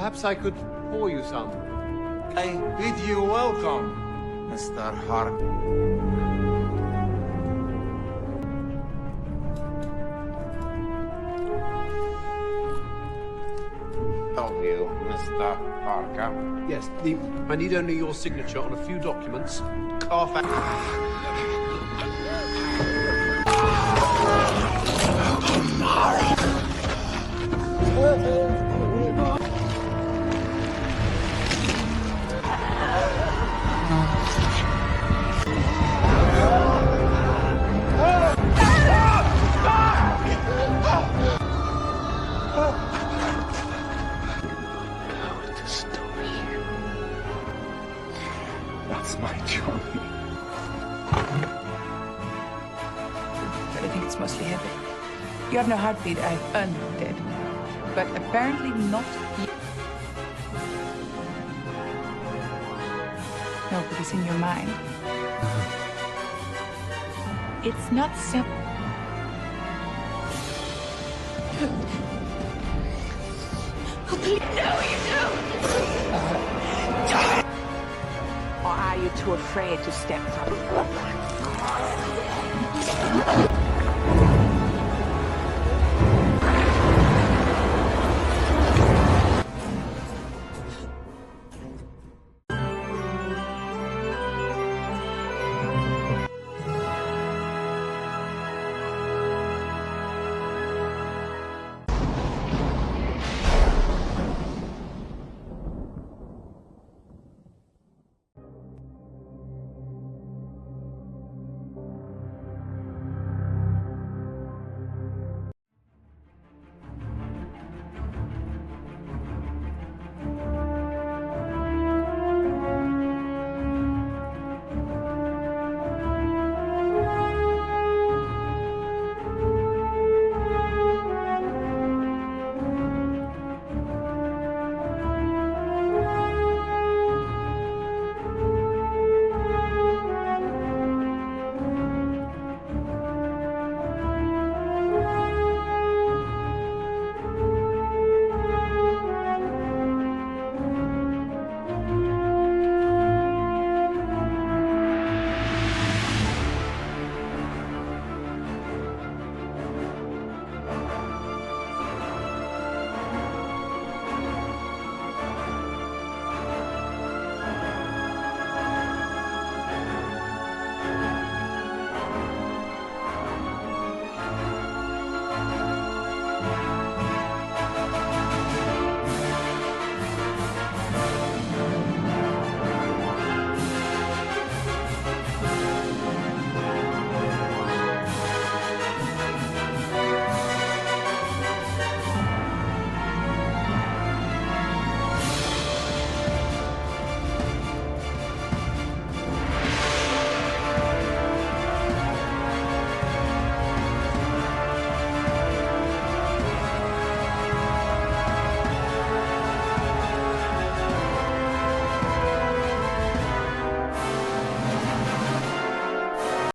Perhaps I could pour you some. I bid you welcome, Mr. Hart. Help you, Mr. Parker. Yes, I need only your signature on a few documents. That's my job. But I think it's mostly heavy. You have no heartbeat, I've undead. But apparently not you. No, but it's in your mind. It's not simple. No, you don't! Or are you too afraid to step forward?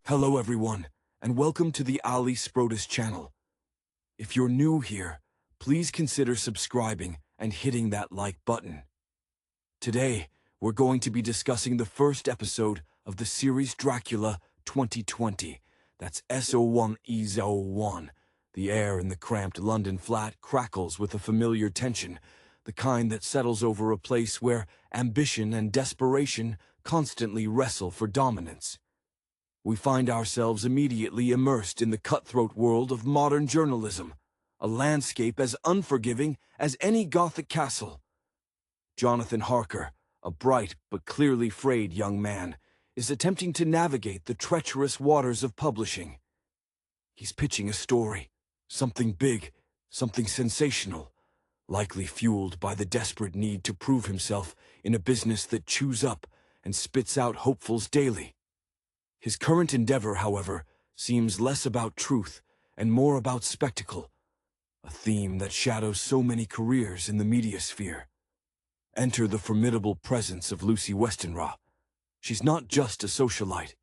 Hello everyone, and welcome to the Ali Sprotus channel. If you're new here, please consider subscribing and hitting that like button. Today, we're going to be discussing the first episode of the series Dracula 2020. That's SO1E01. The air in the cramped London flat crackles with a familiar tension, the kind that settles over a place where ambition and desperation constantly wrestle for dominance. We find ourselves immediately immersed in the cutthroat world of modern journalism, a landscape as unforgiving as any Gothic castle. Jonathan Harker, a bright but clearly frayed young man, is attempting to navigate the treacherous waters of publishing. He's pitching a story, something big, something sensational, likely fueled by the desperate need to prove himself in a business that chews up and spits out hopefuls daily. His current endeavor, however, seems less about truth and more about spectacle, a theme that shadows so many careers in the media sphere. Enter the formidable presence of Lucy Westenra. She's not just a socialite.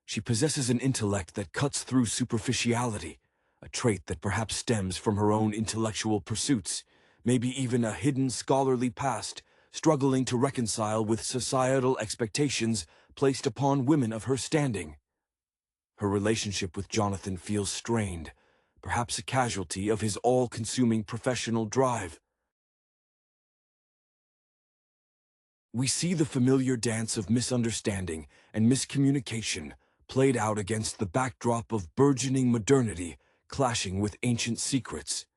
She possesses an intellect that cuts through superficiality, a trait that perhaps stems from her own intellectual pursuits, maybe even a hidden scholarly past, struggling to reconcile with societal expectations placed upon women of her standing. Her relationship with Jonathan feels strained, perhaps a casualty of his all-consuming professional drive. We see the familiar dance of misunderstanding and miscommunication played out against the backdrop of burgeoning modernity clashing with ancient secrets.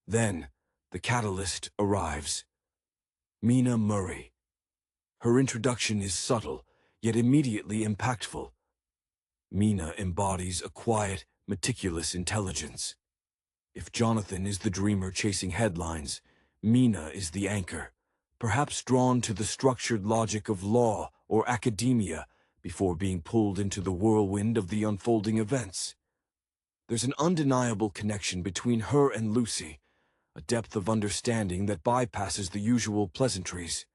Then, the catalyst arrives. Mina Murray. Her introduction is subtle, yet immediately impactful. Mina embodies a quiet, meticulous intelligence. If Jonathan is the dreamer chasing headlines, Mina is the anchor, perhaps drawn to the structured logic of law or academia before being pulled into the whirlwind of the unfolding events. There's an undeniable connection between her and Lucy, a depth of understanding that bypasses the usual pleasantries.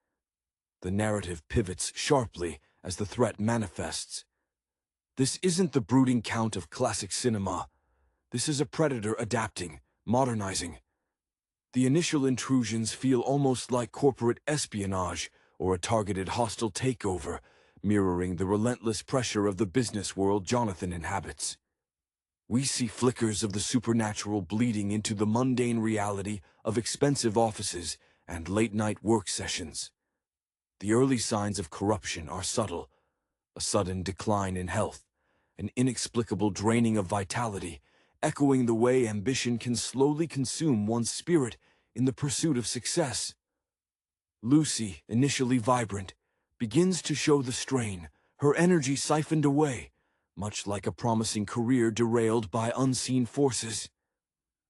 The narrative pivots sharply as the threat manifests. This isn't the brooding count of classic cinema. This is a predator adapting, modernizing. The initial intrusions feel almost like corporate espionage or a targeted hostile takeover, mirroring the relentless pressure of the business world Jonathan inhabits. We see flickers of the supernatural bleeding into the mundane reality of expensive offices and late-night work sessions. The early signs of corruption are subtle: a sudden decline in health, an inexplicable draining of vitality, echoing the way ambition can slowly consume one's spirit in the pursuit of success. Lucy, initially vibrant, begins to show the strain, her energy siphoned away, much like a promising career derailed by unseen forces.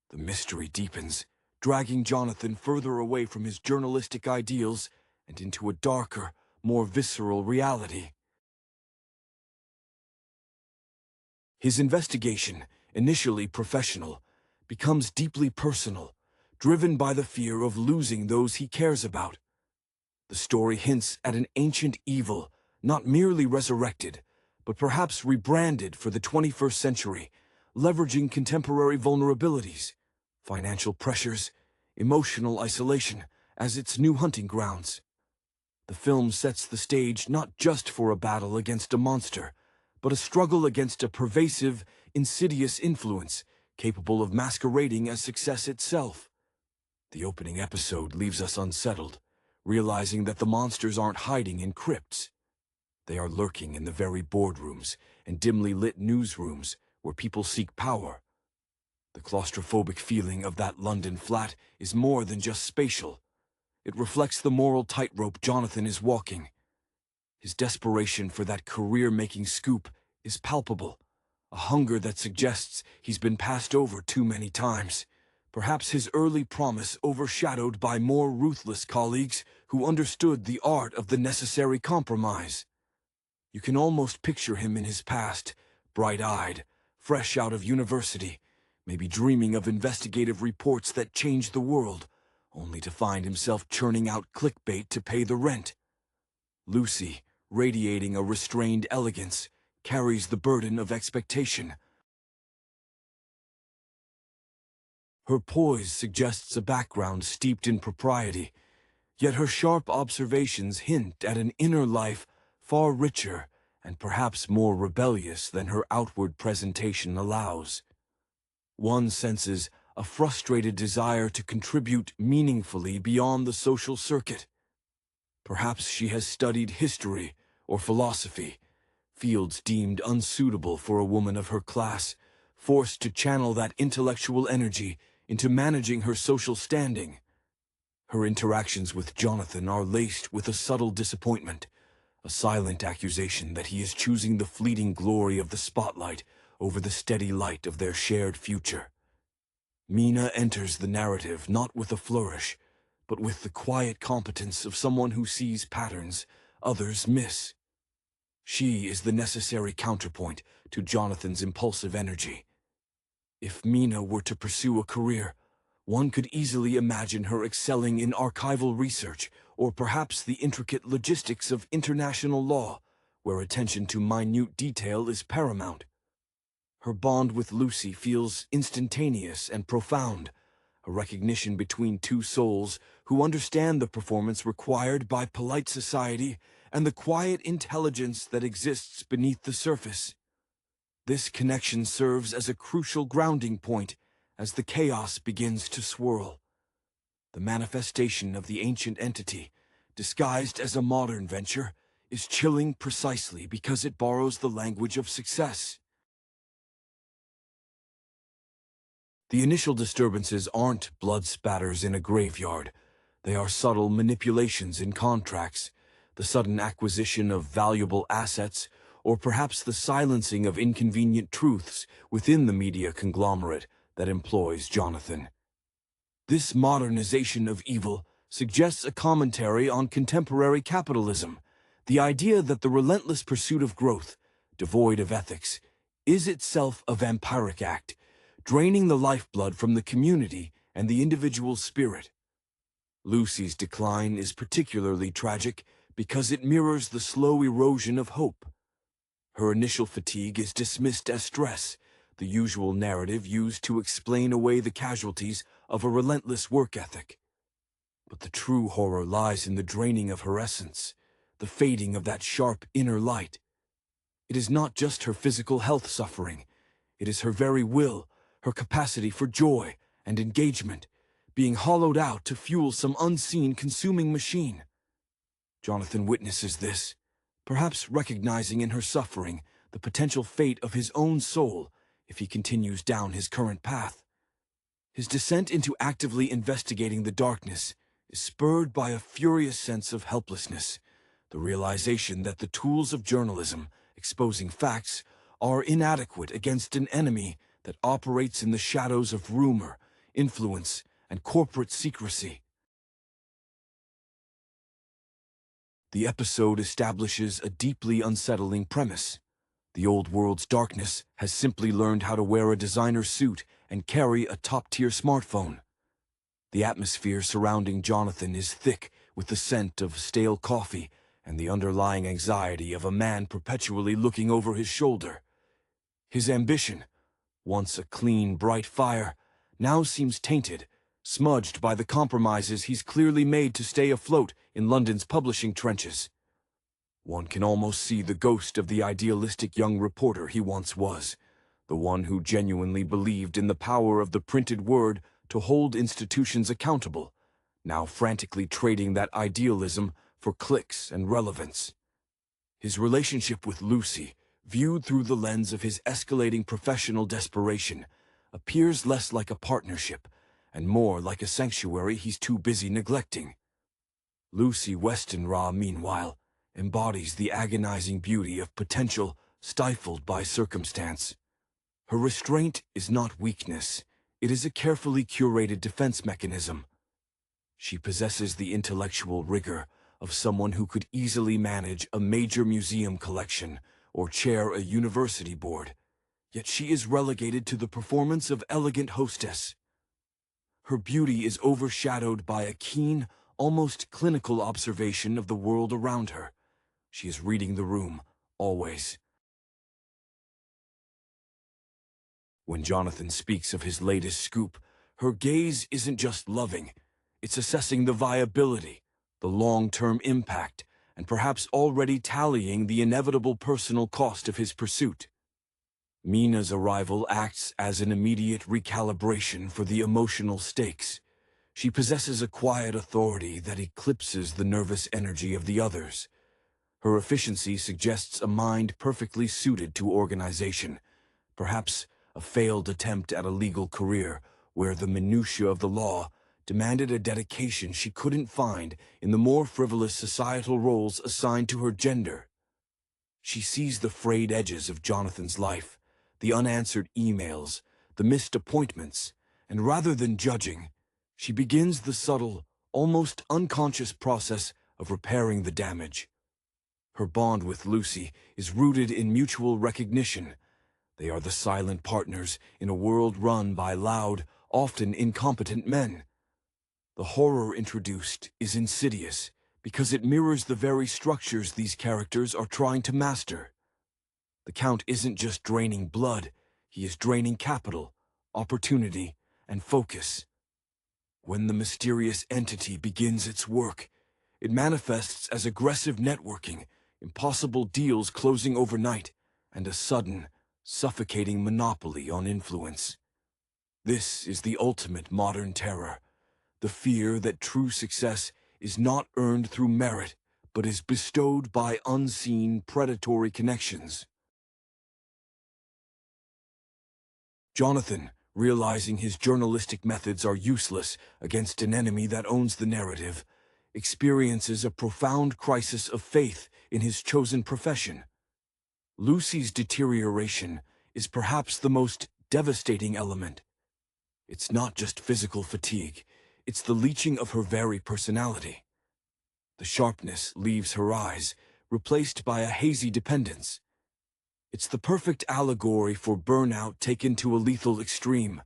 The mystery deepens, dragging Jonathan further away from his journalistic ideals and into a darker, more visceral reality. His investigation, initially professional, becomes deeply personal, driven by the fear of losing those he cares about. The story hints at an ancient evil, not merely resurrected, but perhaps rebranded for the 21st century, leveraging contemporary vulnerabilities, financial pressures, emotional isolation as its new hunting grounds. The film sets the stage not just for a battle against a monster, but a struggle against a pervasive, insidious influence capable of masquerading as success itself. The opening episode leaves us unsettled, realizing that the monsters aren't hiding in crypts. They are lurking in the very boardrooms and dimly lit newsrooms where people seek power. The claustrophobic feeling of that London flat is more than just spatial. It reflects the moral tightrope Jonathan is walking. His desperation for that career-making scoop is palpable, a hunger that suggests he's been passed over too many times. Perhaps his early promise overshadowed by more ruthless colleagues who understood the art of the necessary compromise. You can almost picture him in his past, bright-eyed, fresh out of university, maybe dreaming of investigative reports that changed the world, only to find himself churning out clickbait to pay the rent. Lucy, radiating a restrained elegance, carries the burden of expectation. Her poise suggests a background steeped in propriety, yet her sharp observations hint at an inner life far richer and perhaps more rebellious than her outward presentation allows. One senses a frustrated desire to contribute meaningfully beyond the social circuit. Perhaps she has studied history or philosophy, fields deemed unsuitable for a woman of her class, forced to channel that intellectual energy into managing her social standing. Her interactions with Jonathan are laced with a subtle disappointment, a silent accusation that he is choosing the fleeting glory of the spotlight over the steady light of their shared future. Mina enters the narrative not with a flourish, but with the quiet competence of someone who sees patterns others miss. She is the necessary counterpoint to Jonathan's impulsive energy. If Mina were to pursue a career, one could easily imagine her excelling in archival research or perhaps the intricate logistics of international law, where attention to minute detail is paramount. Her bond with Lucy feels instantaneous and profound, a recognition between two souls who understand the performance required by polite society and the quiet intelligence that exists beneath the surface. This connection serves as a crucial grounding point as the chaos begins to swirl. The manifestation of the ancient entity, disguised as a modern venture, is chilling precisely because it borrows the language of success. The initial disturbances aren't blood spatters in a graveyard. They are subtle manipulations in contracts, the sudden acquisition of valuable assets, or perhaps the silencing of inconvenient truths within the media conglomerate that employs Jonathan. This modernization of evil suggests a commentary on contemporary capitalism, the idea that the relentless pursuit of growth, devoid of ethics, is itself a vampiric act, draining the lifeblood from the community and the individual's spirit. Lucy's decline is particularly tragic because it mirrors the slow erosion of hope. Her initial fatigue is dismissed as stress, the usual narrative used to explain away the casualties of a relentless work ethic. But the true horror lies in the draining of her essence, the fading of that sharp inner light. It is not just her physical health suffering, it is her very will, her capacity for joy and engagement, being hollowed out to fuel some unseen consuming machine. Jonathan witnesses this, perhaps recognizing in her suffering the potential fate of his own soul if he continues down his current path. His descent into actively investigating the darkness is spurred by a furious sense of helplessness, the realization that the tools of journalism, exposing facts, are inadequate against an enemy that operates in the shadows of rumor, influence, and corporate secrecy. The episode establishes a deeply unsettling premise. The old world's darkness has simply learned how to wear a designer suit and carry a top-tier smartphone. The atmosphere surrounding Jonathan is thick with the scent of stale coffee and the underlying anxiety of a man perpetually looking over his shoulder. His ambition, once a clean, bright fire, now seems tainted, smudged by the compromises he's clearly made to stay afloat in London's publishing trenches. One can almost see the ghost of the idealistic young reporter he once was, the one who genuinely believed in the power of the printed word to hold institutions accountable, now frantically trading that idealism for clicks and relevance. His relationship with Lucy, viewed through the lens of his escalating professional desperation, appears less like a partnership and more like a sanctuary he's too busy neglecting. Lucy Westenra, meanwhile, embodies the agonizing beauty of potential stifled by circumstance. Her restraint is not weakness, it is a carefully curated defense mechanism. She possesses the intellectual rigor of someone who could easily manage a major museum collection or chair a university board, yet she is relegated to the performance of elegant hostess. Her beauty is overshadowed by a keen, almost clinical observation of the world around her. She is reading the room, always. When Jonathan speaks of his latest scoop, her gaze isn't just loving, it's assessing the viability, the long-term impact, and perhaps already tallying the inevitable personal cost of his pursuit. Mina's arrival acts as an immediate recalibration for the emotional stakes. She possesses a quiet authority that eclipses the nervous energy of the others. Her efficiency suggests a mind perfectly suited to organization, perhaps a failed attempt at a legal career where the minutiae of the law demanded a dedication she couldn't find in the more frivolous societal roles assigned to her gender. She sees the frayed edges of Jonathan's life, the unanswered emails, the missed appointments, and rather than judging, she begins the subtle, almost unconscious process of repairing the damage. Her bond with Lucy is rooted in mutual recognition. They are the silent partners in a world run by loud, often incompetent men. The horror introduced is insidious because it mirrors the very structures these characters are trying to master. The Count isn't just draining blood, he is draining capital, opportunity, and focus. When the mysterious entity begins its work, it manifests as aggressive networking, impossible deals closing overnight, and a sudden, suffocating monopoly on influence. This is the ultimate modern terror, the fear that true success is not earned through merit, but is bestowed by unseen predatory connections. Jonathan, realizing his journalistic methods are useless against an enemy that owns the narrative, experiences a profound crisis of faith in his chosen profession. Lucy's deterioration is perhaps the most devastating element. It's not just physical fatigue, it's the leaching of her very personality. The sharpness leaves her eyes, replaced by a hazy dependence. It's the perfect allegory for burnout taken to a lethal extreme.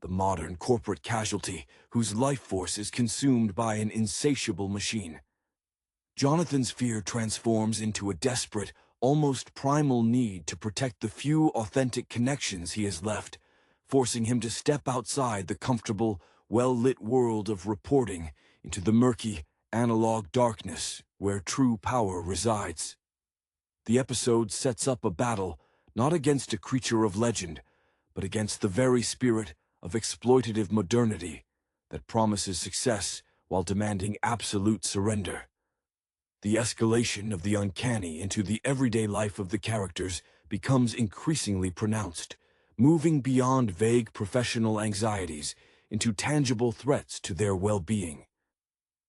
The modern corporate casualty whose life force is consumed by an insatiable machine. Jonathan's fear transforms into a desperate, almost primal need to protect the few authentic connections he has left, forcing him to step outside the comfortable, well-lit world of reporting into the murky, analog darkness where true power resides. The episode sets up a battle not against a creature of legend, but against the very spirit of exploitative modernity that promises success while demanding absolute surrender. The escalation of the uncanny into the everyday life of the characters becomes increasingly pronounced, moving beyond vague professional anxieties into tangible threats to their well-being.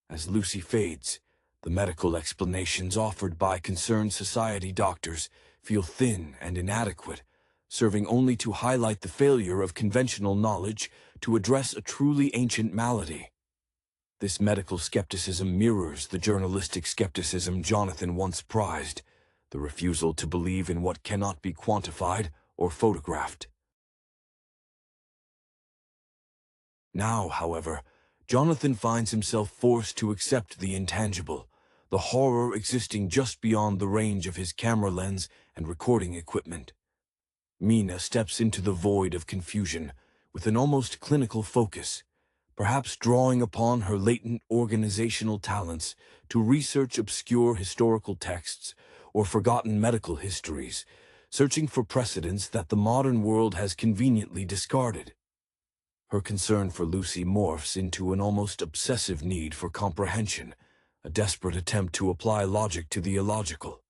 As Lucy fades, the medical explanations offered by concerned society doctors feel thin and inadequate, serving only to highlight the failure of conventional knowledge to address a truly ancient malady. This medical skepticism mirrors the journalistic skepticism Jonathan once prized, the refusal to believe in what cannot be quantified or photographed. Now, however, Jonathan finds himself forced to accept the intangible, the horror existing just beyond the range of his camera lens and recording equipment. Mina steps into the void of confusion with an almost clinical focus, perhaps drawing upon her latent organizational talents to research obscure historical texts or forgotten medical histories, searching for precedents that the modern world has conveniently discarded. Her concern for Lucy morphs into an almost obsessive need for comprehension, a desperate attempt to apply logic to the illogical.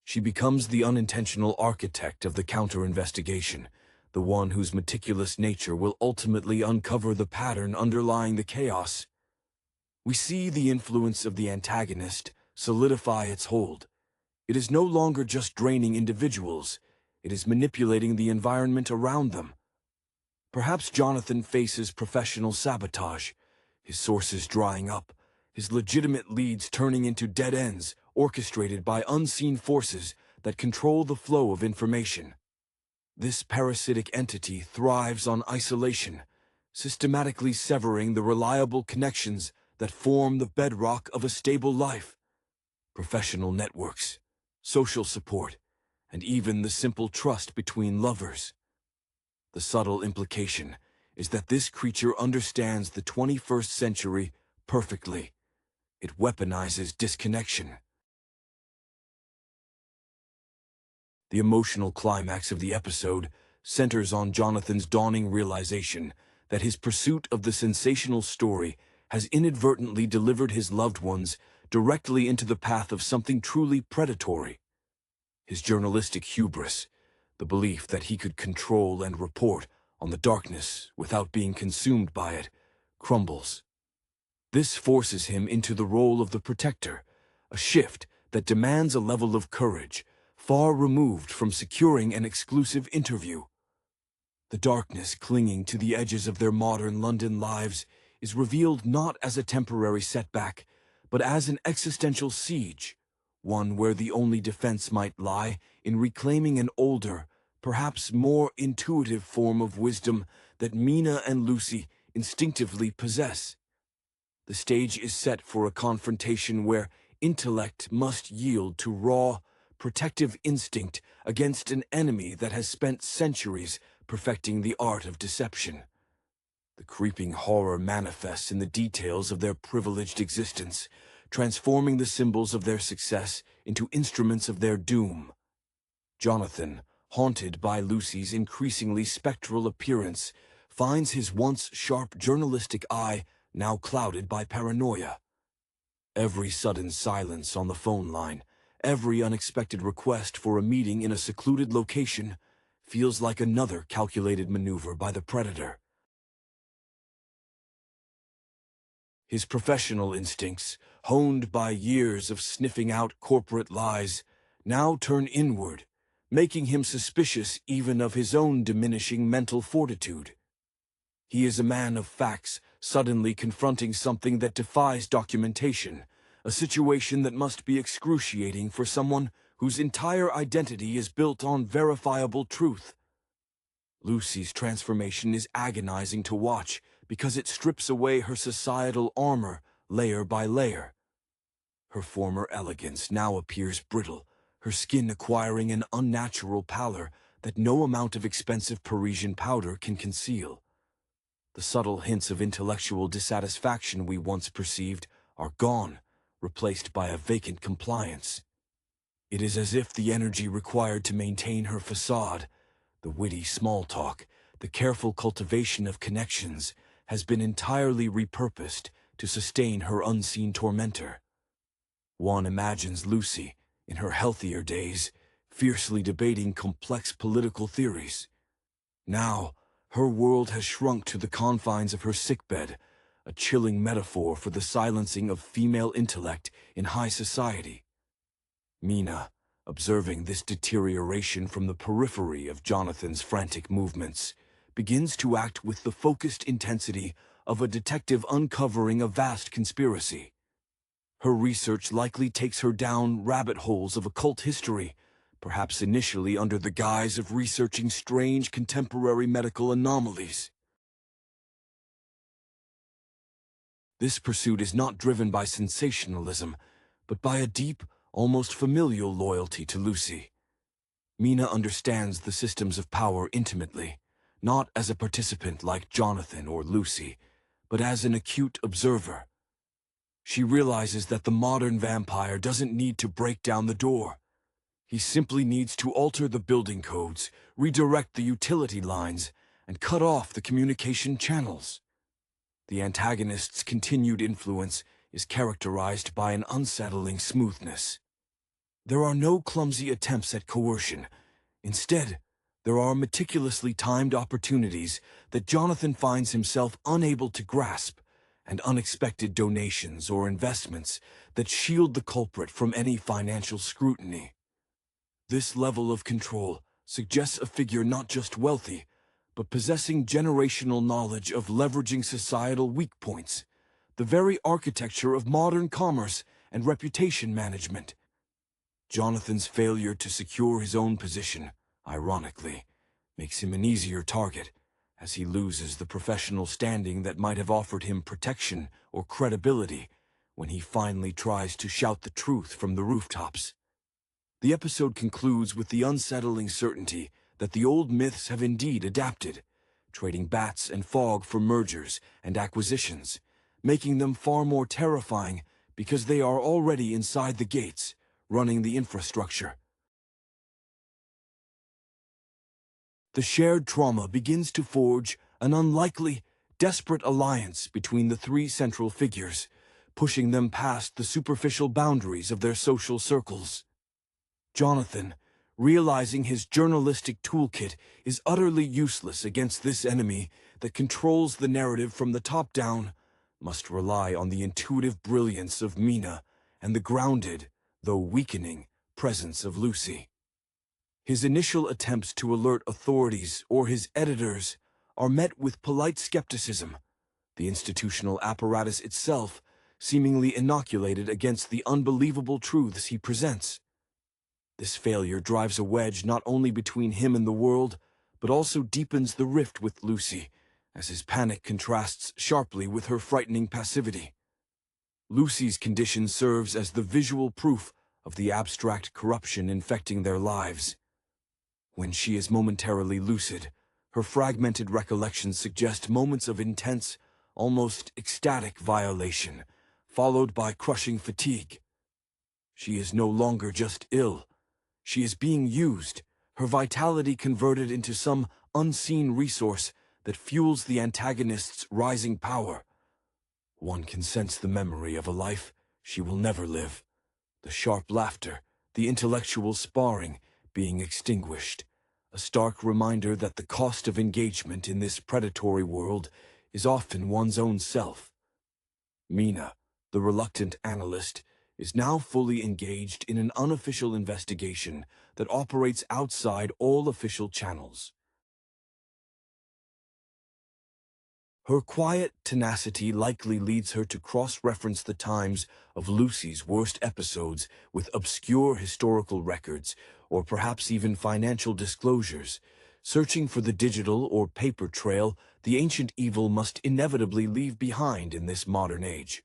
She becomes the unintentional architect of the counter-investigation, the one whose meticulous nature will ultimately uncover the pattern underlying the chaos. We see the influence of the antagonist solidify its hold. It is no longer just draining individuals, it is manipulating the environment around them. Perhaps Jonathan faces professional sabotage, his sources drying up, his legitimate leads turning into dead ends orchestrated by unseen forces that control the flow of information. This parasitic entity thrives on isolation, systematically severing the reliable connections that form the bedrock of a stable life. Professional networks, social support, and even the simple trust between lovers. The subtle implication is that this creature understands the 21st century perfectly. It weaponizes disconnection. The emotional climax of the episode centers on Jonathan's dawning realization that his pursuit of the sensational story has inadvertently delivered his loved ones directly into the path of something truly predatory. His journalistic hubris, the belief that he could control and report on the darkness without being consumed by it, crumbles. This forces him into the role of the protector, a shift that demands a level of courage far removed from securing an exclusive interview. The darkness clinging to the edges of their modern London lives is revealed not as a temporary setback, but as an existential siege, one where the only defense might lie in reclaiming an older, perhaps more intuitive form of wisdom that Mina and Lucy instinctively possess. The stage is set for a confrontation where intellect must yield to raw, protective instinct against an enemy that has spent centuries perfecting the art of deception. The creeping horror manifests in the details of their privileged existence, transforming the symbols of their success into instruments of their doom. Jonathan, haunted by Lucy's increasingly spectral appearance, finds his once sharp journalistic eye now clouded by paranoia. Every sudden silence on the phone line, every unexpected request for a meeting in a secluded location, feels like another calculated maneuver by the predator. His professional instincts, honed by years of sniffing out corporate lies, now turn inward, making him suspicious even of his own diminishing mental fortitude. He is a man of facts, suddenly confronting something that defies documentation, a situation that must be excruciating for someone whose entire identity is built on verifiable truth. Lucy's transformation is agonizing to watch because it strips away her societal armor layer by layer. Her former elegance now appears brittle, her skin acquiring an unnatural pallor that no amount of expensive Parisian powder can conceal. The subtle hints of intellectual dissatisfaction we once perceived are gone, replaced by a vacant compliance. It is as if the energy required to maintain her facade, the witty small talk, the careful cultivation of connections, has been entirely repurposed to sustain her unseen tormentor. One imagines Lucy, in her healthier days, fiercely debating complex political theories. Now, her world has shrunk to the confines of her sickbed, a chilling metaphor for the silencing of female intellect in high society. Mina, observing this deterioration from the periphery of Jonathan's frantic movements, begins to act with the focused intensity of a detective uncovering a vast conspiracy. Her research likely takes her down rabbit holes of occult history, perhaps initially under the guise of researching strange contemporary medical anomalies. This pursuit is not driven by sensationalism, but by a deep, almost familial loyalty to Lucy. Mina understands the systems of power intimately, not as a participant like Jonathan or Lucy, but as an acute observer. She realizes that the modern vampire doesn't need to break down the door. He simply needs to alter the building codes, redirect the utility lines, and cut off the communication channels. The antagonist's continued influence is characterized by an unsettling smoothness. There are no clumsy attempts at coercion. Instead, there are meticulously timed opportunities that Jonathan finds himself unable to grasp, and unexpected donations or investments that shield the culprit from any financial scrutiny. This level of control suggests a figure not just wealthy, but possessing generational knowledge of leveraging societal weak points, the very architecture of modern commerce and reputation management. Jonathan's failure to secure his own position, ironically, makes him an easier target, as he loses the professional standing that might have offered him protection or credibility when he finally tries to shout the truth from the rooftops. The episode concludes with the unsettling certainty that the old myths have indeed adapted, trading bats and fog for mergers and acquisitions, making them far more terrifying because they are already inside the gates, running the infrastructure. The shared trauma begins to forge an unlikely, desperate alliance between the three central figures, pushing them past the superficial boundaries of their social circles. Jonathan, realizing his journalistic toolkit is utterly useless against this enemy that controls the narrative from the top down, must rely on the intuitive brilliance of Mina and the grounded, though weakening, presence of Lucy. His initial attempts to alert authorities or his editors are met with polite skepticism, the institutional apparatus itself seemingly inoculated against the unbelievable truths he presents. This failure drives a wedge not only between him and the world, but also deepens the rift with Lucy, as his panic contrasts sharply with her frightening passivity. Lucy's condition serves as the visual proof of the abstract corruption infecting their lives. When she is momentarily lucid, Her fragmented recollections suggest moments of intense, almost ecstatic violation, followed by crushing fatigue. She is no longer just ill. She is being used, her vitality converted into some unseen resource that fuels the antagonist's rising power. One can sense the memory of a life she will never live, the sharp laughter, the intellectual sparring being extinguished, a stark reminder that the cost of engagement in this predatory world is often one's own self. Mina, the reluctant analyst, is now fully engaged in an unofficial investigation that operates outside all official channels. Her quiet tenacity likely leads her to cross-reference the times of Lucy's worst episodes with obscure historical records, or perhaps even financial disclosures. Searching for the digital or paper trail the ancient evil must inevitably leave behind in this modern age.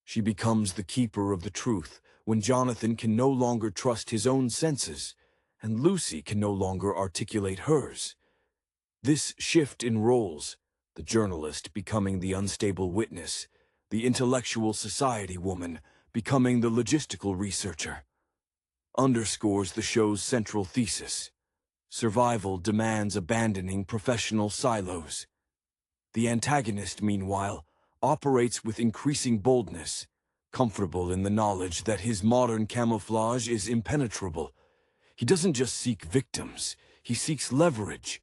She becomes the keeper of the truth when Jonathan can no longer trust his own senses, and Lucy can no longer articulate hers. This shift in roles, the journalist becoming the unstable witness, the intellectual society woman becoming the logistical researcher, underscores the show's central thesis. Survival demands abandoning professional silos. The antagonist, meanwhile, operates with increasing boldness, comfortable in the knowledge that his modern camouflage is impenetrable. He doesn't just seek victims, he seeks leverage.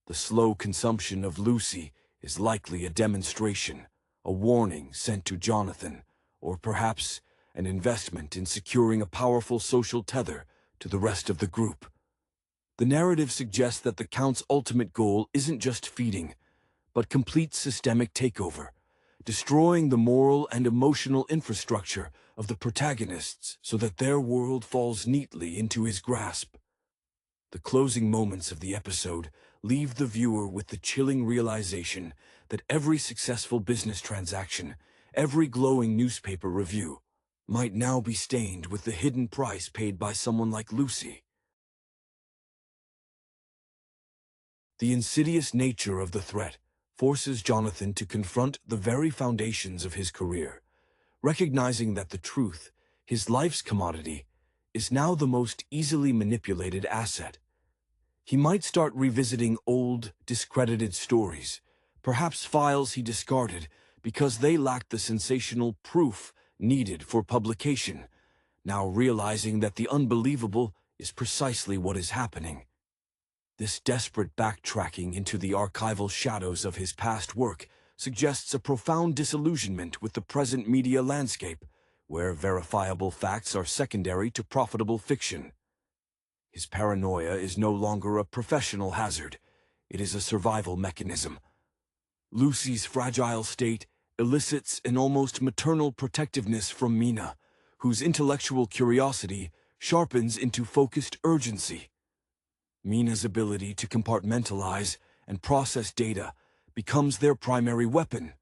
The slow consumption of Lucy is likely a demonstration, a warning sent to Jonathan, or perhaps an investment in securing a powerful social tether to the rest of the group. The narrative suggests that the Count's ultimate goal isn't just feeding, but complete systemic takeover, destroying the moral and emotional infrastructure of the protagonists so that their world falls neatly into his grasp. The closing moments of the episode leave the viewer with the chilling realization that every successful business transaction, every glowing newspaper review, might now be stained with the hidden price paid by someone like Lucy. The insidious nature of the threat forces Jonathan to confront the very foundations of his career, recognizing that the truth, his life's commodity, is now the most easily manipulated asset. He might start revisiting old, discredited stories, perhaps files he discarded because they lacked the sensational proof needed for publication, now realizing that the unbelievable is precisely what is happening. This desperate backtracking into the archival shadows of his past work suggests a profound disillusionment with the present media landscape, where verifiable facts are secondary to profitable fiction. His paranoia is no longer a professional hazard, it is a survival mechanism. Lucy's fragile state elicits an almost maternal protectiveness from Mina, whose intellectual curiosity sharpens into focused urgency. Mina's ability to compartmentalize and process data becomes their primary weapon.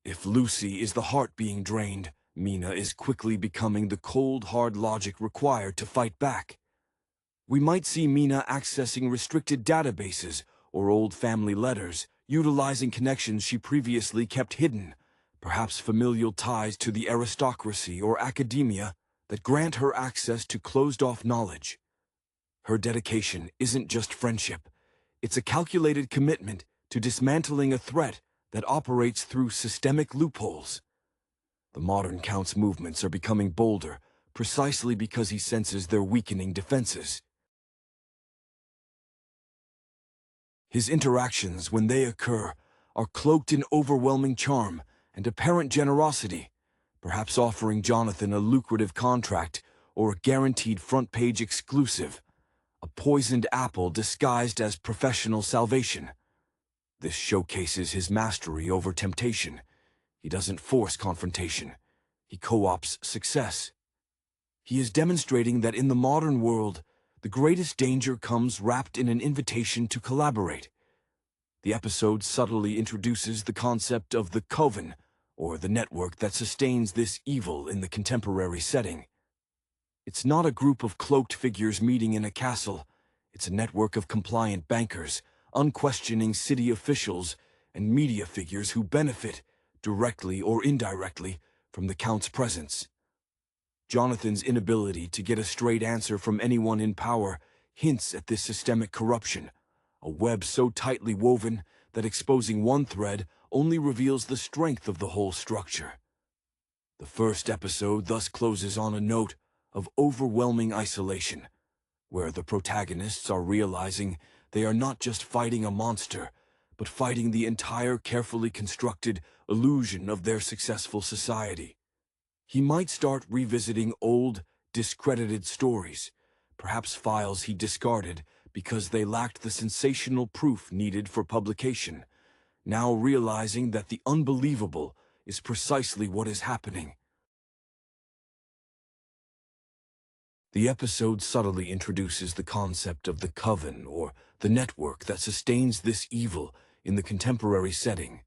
If Lucy is the heart being drained, Mina is quickly becoming the cold, hard logic required to fight back. We might see Mina accessing restricted databases or old family letters, utilizing connections she previously kept hidden, perhaps familial ties to the aristocracy or academia that grant her access to closed-off knowledge. Her dedication isn't just friendship, it's a calculated commitment to dismantling a threat that operates through systemic loopholes. The modern Count's movements are becoming bolder, precisely because he senses their weakening defenses. His interactions, when they occur, are cloaked in overwhelming charm and apparent generosity, perhaps offering Jonathan a lucrative contract or a guaranteed front-page exclusive, a poisoned apple disguised as professional salvation. This showcases his mastery over temptation. He doesn't force confrontation. He co-opts success. He is demonstrating that in the modern world, the greatest danger comes wrapped in an invitation to collaborate. The episode subtly introduces the concept of the coven, or the network that sustains this evil in the contemporary setting. It's not a group of cloaked figures meeting in a castle. It's a network of compliant bankers, unquestioning city officials and media figures who benefit, directly or indirectly, from the Count's presence. Jonathan's inability to get a straight answer from anyone in power hints at this systemic corruption, a web so tightly woven that exposing one thread only reveals the strength of the whole structure. The first episode thus closes on a note of overwhelming isolation, where the protagonists are realizing they are not just fighting a monster, but fighting the entire carefully constructed illusion of their successful society. He might start revisiting old, discredited stories, perhaps files he discarded because they lacked the sensational proof needed for publication, now realizing that the unbelievable is precisely what is happening. The episode subtly introduces the concept of the coven, or the network that sustains this evil in the contemporary setting.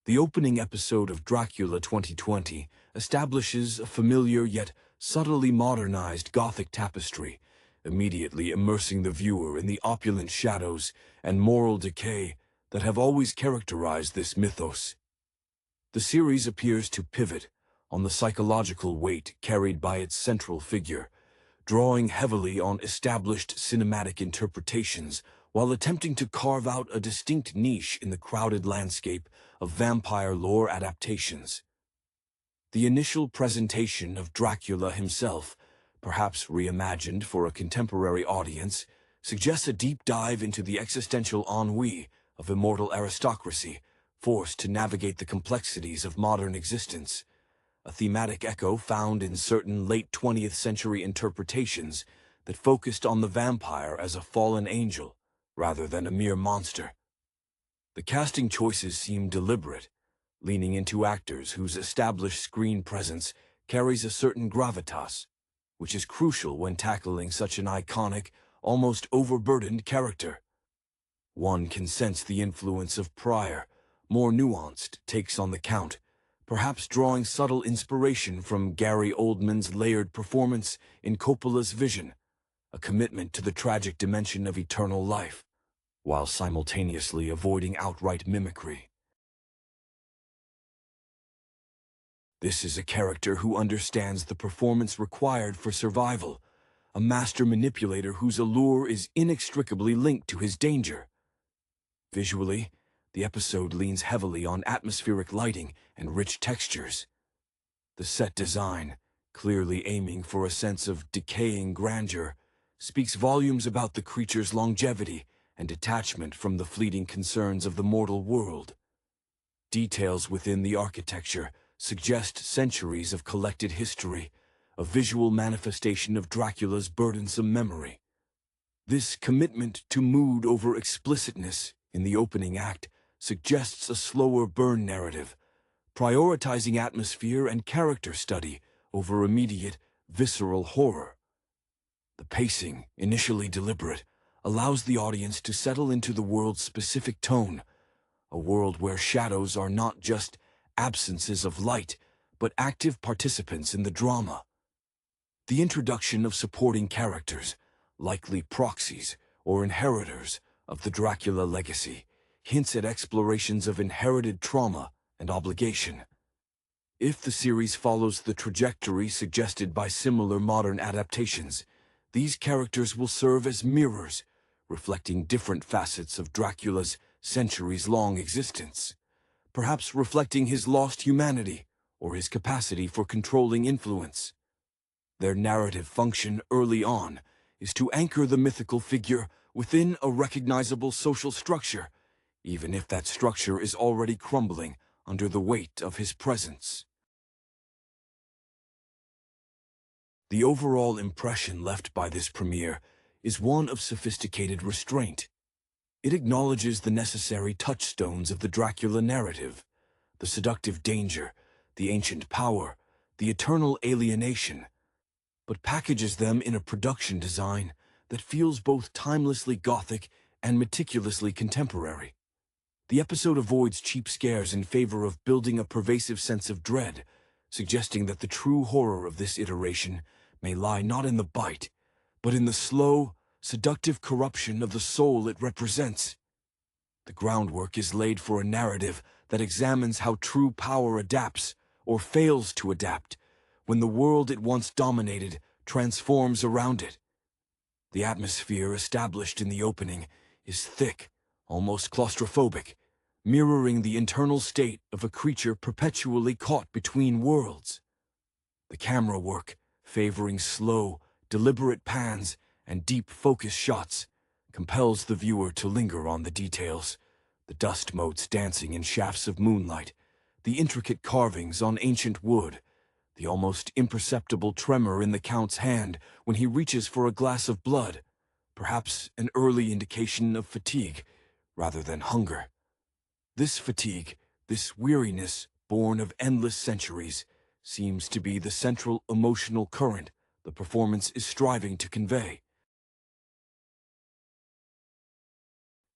The opening episode of Dracula 2020 establishes a familiar yet subtly modernized Gothic tapestry, immediately immersing the viewer in the opulent shadows and moral decay that have always characterized this mythos. The series appears to pivot on the psychological weight carried by its central figure, drawing heavily on established cinematic interpretations while attempting to carve out a distinct niche in the crowded landscape of vampire lore adaptations. The initial presentation of Dracula himself, perhaps reimagined for a contemporary audience, suggests a deep dive into the existential ennui of immortal aristocracy, forced to navigate the complexities of modern existence, a thematic echo found in certain late 20th century interpretations that focused on the vampire as a fallen angel rather than a mere monster. The casting choices seem deliberate, leaning into actors whose established screen presence carries a certain gravitas, which is crucial when tackling such an iconic, almost overburdened character. One can sense the influence of prior, more nuanced takes on the Count, perhaps drawing subtle inspiration from Gary Oldman's layered performance in Coppola's Vision, a commitment to the tragic dimension of eternal life, while simultaneously avoiding outright mimicry. This is a character who understands the performance required for survival, a master manipulator whose allure is inextricably linked to his danger. Visually, the episode leans heavily on atmospheric lighting and rich textures. The set design, clearly aiming for a sense of decaying grandeur, speaks volumes about the creature's longevity and detachment from the fleeting concerns of the mortal world. Details within the architecture suggest centuries of collected history, a visual manifestation of Dracula's burdensome memory. This commitment to mood over explicitness in the opening act suggests a slower burn narrative, prioritizing atmosphere and character study over immediate, visceral horror. The pacing, initially deliberate, allows the audience to settle into the world's specific tone, a world where shadows are not just absences of light, but active participants in the drama. The introduction of supporting characters, likely proxies or inheritors of the Dracula legacy, hints at explorations of inherited trauma and obligation. If the series follows the trajectory suggested by similar modern adaptations, these characters will serve as mirrors, reflecting different facets of Dracula's centuries-long existence, perhaps reflecting his lost humanity or his capacity for controlling influence. Their narrative function early on is to anchor the mythical figure within a recognizable social structure, even if that structure is already crumbling under the weight of his presence. The overall impression left by this premiere is one of sophisticated restraint. It acknowledges the necessary touchstones of the Dracula narrative, the seductive danger, the ancient power, the eternal alienation, but packages them in a production design that feels both timelessly Gothic and meticulously contemporary. The episode avoids cheap scares in favor of building a pervasive sense of dread, suggesting that the true horror of this iteration may lie not in the bite, but in the slow, seductive corruption of the soul it represents. The groundwork is laid for a narrative that examines how true power adapts, or fails to adapt, when the world it once dominated transforms around it. The atmosphere established in the opening is thick, almost claustrophobic, mirroring the internal state of a creature perpetually caught between worlds. The camera work, favoring slow, deliberate pans and deep focus shots, compels the viewer to linger on the details: the dust motes dancing in shafts of moonlight, the intricate carvings on ancient wood, the almost imperceptible tremor in the Count's hand when he reaches for a glass of blood, perhaps an early indication of fatigue rather than hunger. This fatigue, this weariness born of endless centuries, seems to be the central emotional current the performance is striving to convey.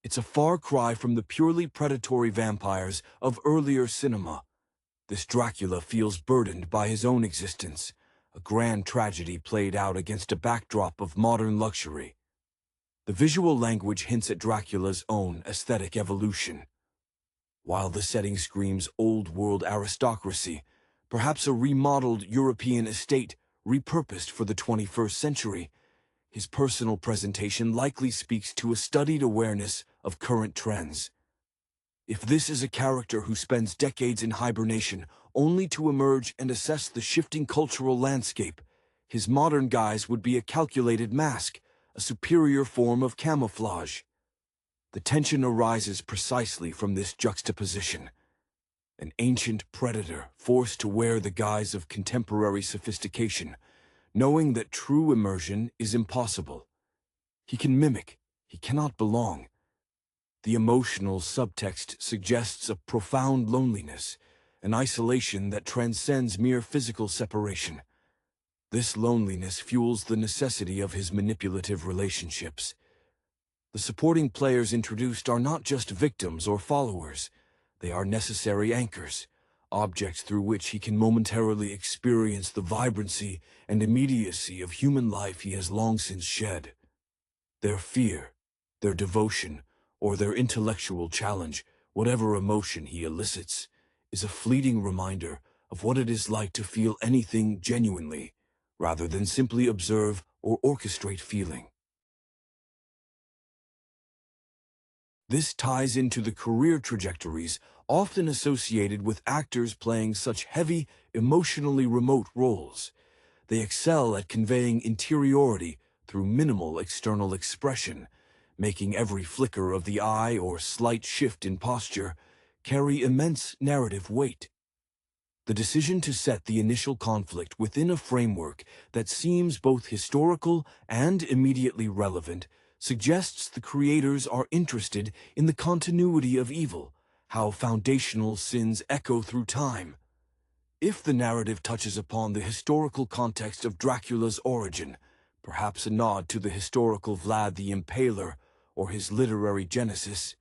It's a far cry from the purely predatory vampires of earlier cinema. This Dracula feels burdened by his own existence, a grand tragedy played out against a backdrop of modern luxury. The visual language hints at Dracula's own aesthetic evolution. While the setting screams old-world aristocracy, perhaps a remodeled European estate repurposed for the 21st century, his personal presentation likely speaks to a studied awareness of current trends. If this is a character who spends decades in hibernation only to emerge and assess the shifting cultural landscape, his modern guise would be a calculated mask, a superior form of camouflage. The tension arises precisely from this juxtaposition. An ancient predator forced to wear the guise of contemporary sophistication, knowing that true immersion is impossible. He can mimic, he cannot belong. The emotional subtext suggests a profound loneliness, an isolation that transcends mere physical separation. This loneliness fuels the necessity of his manipulative relationships. The supporting players introduced are not just victims or followers. They are necessary anchors, objects through which he can momentarily experience the vibrancy and immediacy of human life he has long since shed. Their fear, their devotion, or their intellectual challenge, whatever emotion he elicits, is a fleeting reminder of what it is like to feel anything genuinely, rather than simply observe or orchestrate feeling. This ties into the career trajectories often associated with actors playing such heavy, emotionally remote roles. They excel at conveying interiority through minimal external expression, making every flicker of the eye or slight shift in posture carry immense narrative weight. The decision to set the initial conflict within a framework that seems both historical and immediately relevant suggests the creators are interested in the continuity of evil, how foundational sins echo through time. If the narrative touches upon the historical context of Dracula's origin, perhaps a nod to the historical Vlad the Impaler or his literary genesis,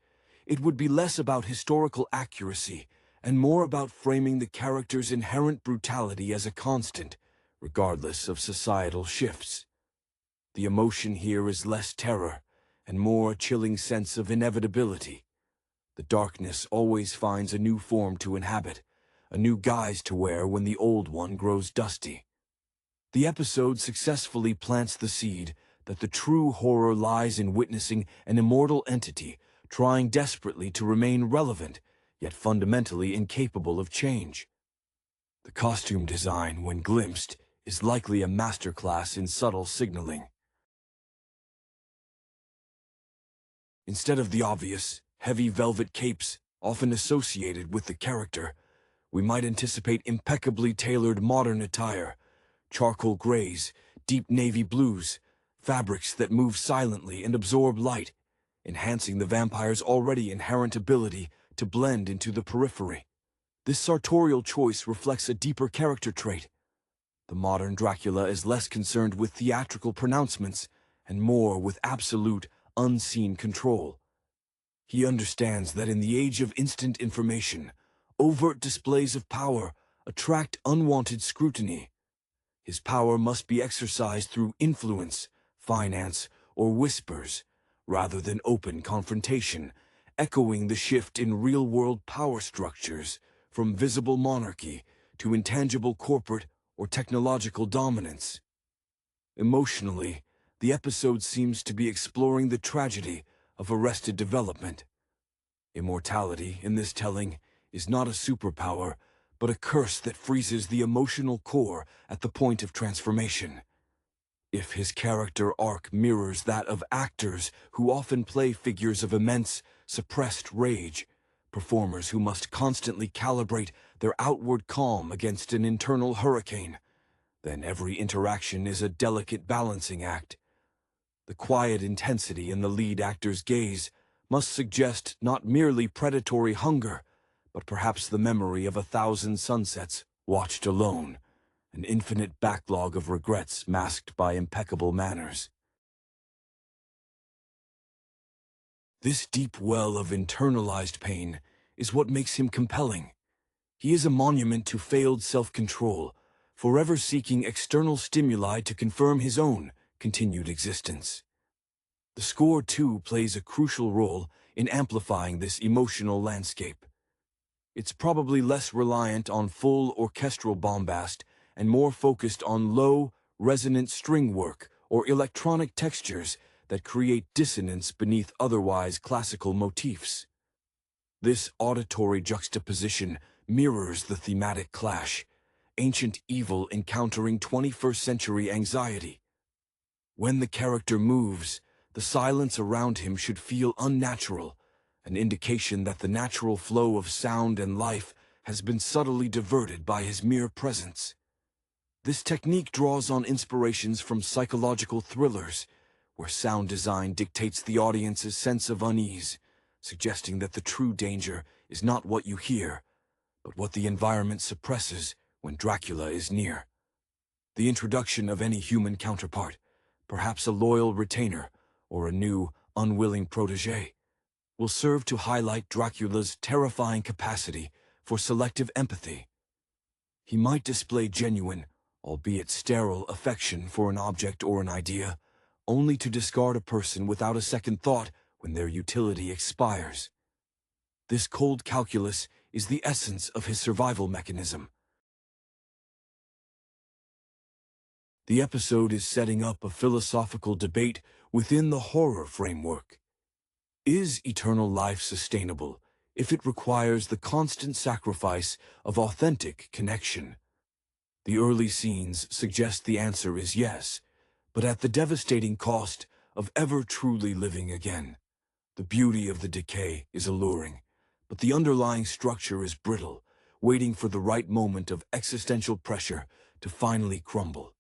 it would be less about historical accuracy and more about framing the character's inherent brutality as a constant, regardless of societal shifts. The emotion here is less terror and more a chilling sense of inevitability. The darkness always finds a new form to inhabit, a new guise to wear when the old one grows dusty. The episode successfully plants the seed that the true horror lies in witnessing an immortal entity trying desperately to remain relevant, yet fundamentally incapable of change. The costume design, when glimpsed, is likely a masterclass in subtle signaling. Instead of the obvious, heavy velvet capes often associated with the character, we might anticipate impeccably tailored modern attire, charcoal grays, deep navy blues, fabrics that move silently and absorb light, enhancing the vampire's already inherent ability to blend into the periphery. This sartorial choice reflects a deeper character trait. The modern Dracula is less concerned with theatrical pronouncements and more with absolute, unseen control. He understands that in the age of instant information, overt displays of power attract unwanted scrutiny. His power must be exercised through influence, finance, or whispers, rather than open confrontation, echoing the shift in real-world power structures from visible monarchy to intangible corporate or technological dominance. Emotionally, the episode seems to be exploring the tragedy of arrested development. Immortality, in this telling, is not a superpower, but a curse that freezes the emotional core at the point of transformation. If his character arc mirrors that of actors who often play figures of immense, suppressed rage, performers who must constantly calibrate their outward calm against an internal hurricane, then every interaction is a delicate balancing act. The quiet intensity in the lead actor's gaze must suggest not merely predatory hunger, but perhaps the memory of 1,000 sunsets watched alone, an infinite backlog of regrets masked by impeccable manners. This deep well of internalized pain is what makes him compelling. He is a monument to failed self-control, forever seeking external stimuli to confirm his own continued existence. The score, too, plays a crucial role in amplifying this emotional landscape. It's probably less reliant on full orchestral bombast and more focused on low, resonant string work or electronic textures that create dissonance beneath otherwise classical motifs. This auditory juxtaposition mirrors the thematic clash, ancient evil encountering 21st century anxiety. When the character moves, the silence around him should feel unnatural, an indication that the natural flow of sound and life has been subtly diverted by his mere presence. This technique draws on inspirations from psychological thrillers, where sound design dictates the audience's sense of unease, suggesting that the true danger is not what you hear, but what the environment suppresses when Dracula is near. The introduction of any human counterpart, perhaps a loyal retainer or a new, unwilling protege, will serve to highlight Dracula's terrifying capacity for selective empathy. He might display genuine, albeit sterile, affection for an object or an idea, only to discard a person without a second thought when their utility expires. This cold calculus is the essence of his survival mechanism. The episode is setting up a philosophical debate within the horror framework. Is eternal life sustainable if it requires the constant sacrifice of authentic connection? The early scenes suggest the answer is yes, but at the devastating cost of ever truly living again. The beauty of the decay is alluring, but the underlying structure is brittle, waiting for the right moment of existential pressure to finally crumble.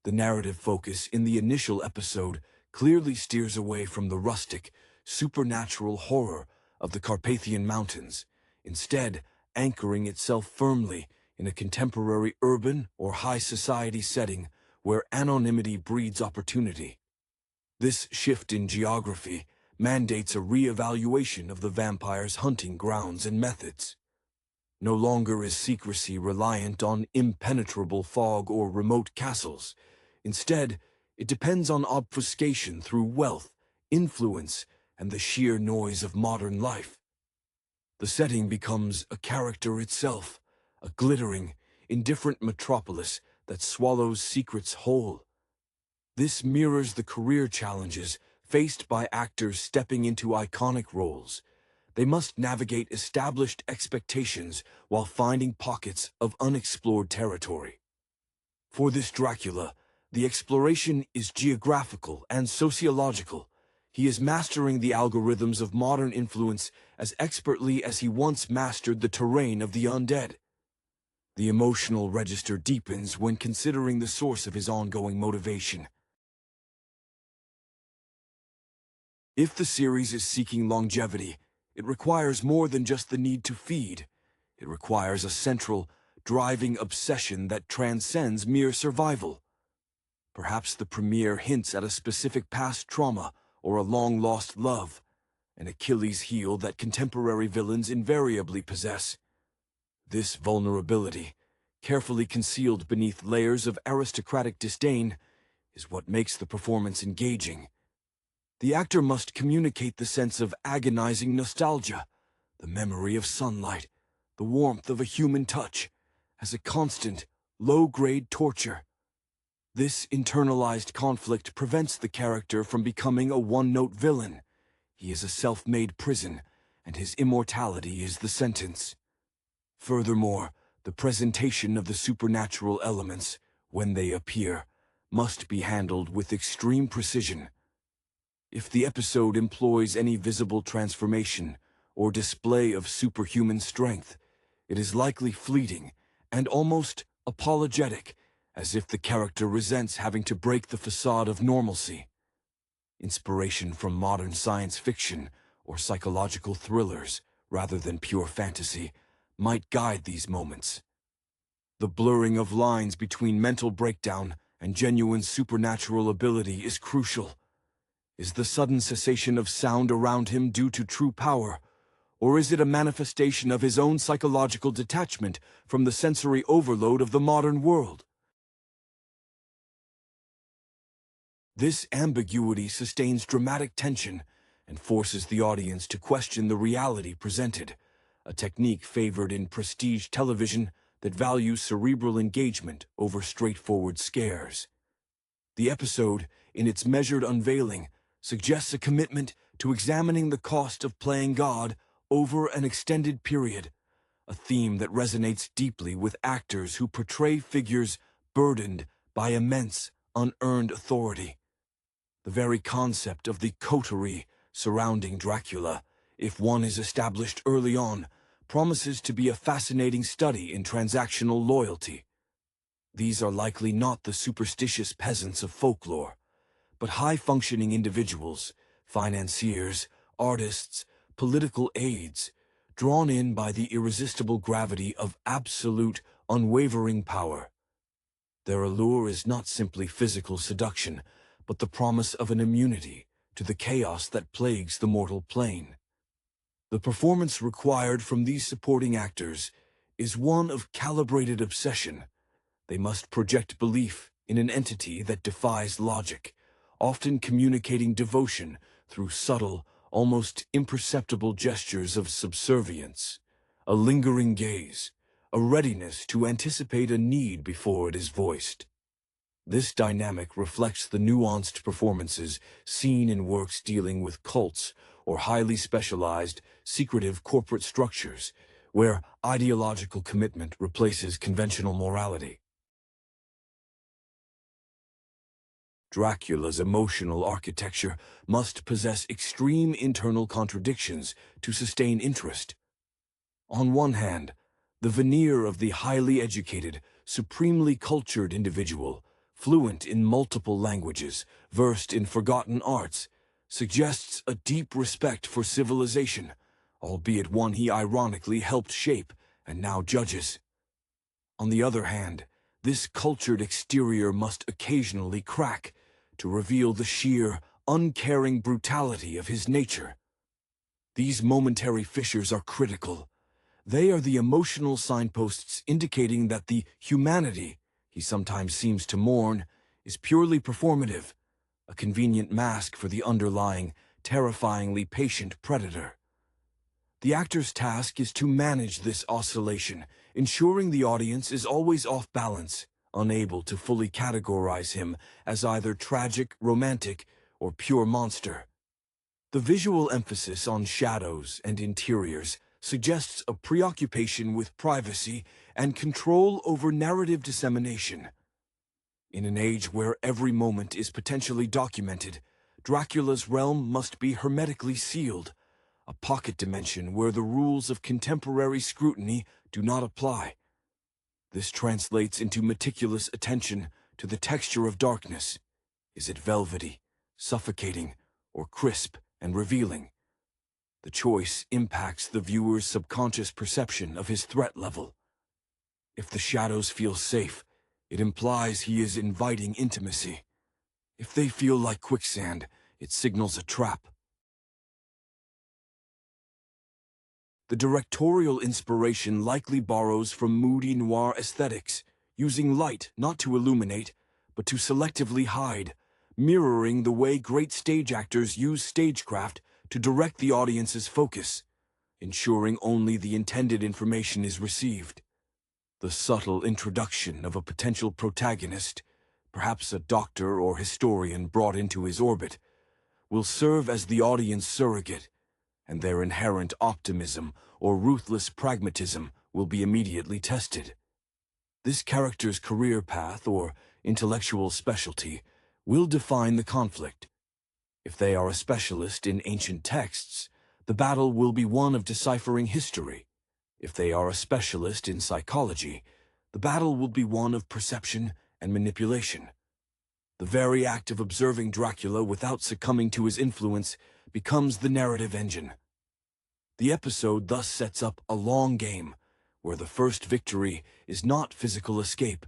The narrative focus in the initial episode clearly steers away from the rustic, supernatural horror of the Carpathian Mountains, instead anchoring itself firmly in a contemporary urban or high society setting where anonymity breeds opportunity. This shift in geography mandates a re-evaluation of the vampire's hunting grounds and methods. No longer is secrecy reliant on impenetrable fog or remote castles. Instead, it depends on obfuscation through wealth, influence, and the sheer noise of modern life. The setting becomes a character itself, a glittering, indifferent metropolis that swallows secrets whole. This mirrors the career challenges faced by actors stepping into iconic roles. They must navigate established expectations while finding pockets of unexplored territory. For this Dracula, the exploration is geographical and sociological. He is mastering the algorithms of modern influence as expertly as he once mastered the terrain of the undead. The emotional register deepens when considering the source of his ongoing motivation. If the series is seeking longevity, it requires more than just the need to feed. It requires a central, driving obsession that transcends mere survival. Perhaps the premiere hints at a specific past trauma or a long-lost love, an Achilles heel that contemporary villains invariably possess. This vulnerability, carefully concealed beneath layers of aristocratic disdain, is what makes the performance engaging. The actor must communicate the sense of agonizing nostalgia, the memory of sunlight, the warmth of a human touch, as a constant, low-grade torture. This internalized conflict prevents the character from becoming a one-note villain. He is a self-made prison, and his immortality is the sentence. Furthermore, the presentation of the supernatural elements, when they appear, must be handled with extreme precision. If the episode employs any visible transformation or display of superhuman strength, it is likely fleeting and almost apologetic, as if the character resents having to break the facade of normalcy. Inspiration from modern science fiction or psychological thrillers, rather than pure fantasy, might guide these moments. The blurring of lines between mental breakdown and genuine supernatural ability is crucial. Is the sudden cessation of sound around him due to true power, or is it a manifestation of his own psychological detachment from the sensory overload of the modern world? This ambiguity sustains dramatic tension and forces the audience to question the reality presented, a technique favored in prestige television that values cerebral engagement over straightforward scares. The episode, in its measured unveiling, suggests a commitment to examining the cost of playing God over an extended period, a theme that resonates deeply with actors who portray figures burdened by immense, unearned authority. The very concept of the coterie surrounding Dracula, if one is established early on, promises to be a fascinating study in transactional loyalty. These are likely not the superstitious peasants of folklore, but high-functioning individuals, financiers, artists, political aides, drawn in by the irresistible gravity of absolute, unwavering power. Their allure is not simply physical seduction, but the promise of an immunity to the chaos that plagues the mortal plane. The performance required from these supporting actors is one of calibrated obsession. They must project belief in an entity that defies logic, often communicating devotion through subtle, almost imperceptible gestures of subservience, a lingering gaze, a readiness to anticipate a need before it is voiced. This dynamic reflects the nuanced performances seen in works dealing with cults or highly specialized, secretive corporate structures, where ideological commitment replaces conventional morality. Dracula's emotional architecture must possess extreme internal contradictions to sustain interest. On one hand, the veneer of the highly educated, supremely cultured individual, fluent in multiple languages, versed in forgotten arts, suggests a deep respect for civilization, albeit one he ironically helped shape and now judges. On the other hand, this cultured exterior must occasionally crack to reveal the sheer, uncaring brutality of his nature. These momentary fissures are critical. They are the emotional signposts indicating that the humanity he sometimes seems to mourn is purely performative, a convenient mask for the underlying, terrifyingly patient predator. The actor's task is to manage this oscillation, ensuring the audience is always off balance, unable to fully categorize him as either tragic, romantic, or pure monster. The visual emphasis on shadows and interiors suggests a preoccupation with privacy and control over narrative dissemination. In an age where every moment is potentially documented, Dracula's realm must be hermetically sealed, a pocket dimension where the rules of contemporary scrutiny do not apply. This translates into meticulous attention to the texture of darkness. Is it velvety, suffocating, or crisp and revealing? The choice impacts the viewer's subconscious perception of his threat level. If the shadows feel safe, it implies he is inviting intimacy. If they feel like quicksand, it signals a trap. The directorial inspiration likely borrows from moody noir aesthetics, using light not to illuminate, but to selectively hide, mirroring the way great stage actors use stagecraft to direct the audience's focus, ensuring only the intended information is received. The subtle introduction of a potential protagonist, perhaps a doctor or historian brought into his orbit, will serve as the audience surrogate, and their inherent optimism or ruthless pragmatism will be immediately tested. This character's career path or intellectual specialty will define the conflict. If they are a specialist in ancient texts, the battle will be one of deciphering history. If they are a specialist in psychology, the battle will be one of perception and manipulation. The very act of observing Dracula without succumbing to his influence becomes the narrative engine. The episode thus sets up a long game, where the first victory is not physical escape,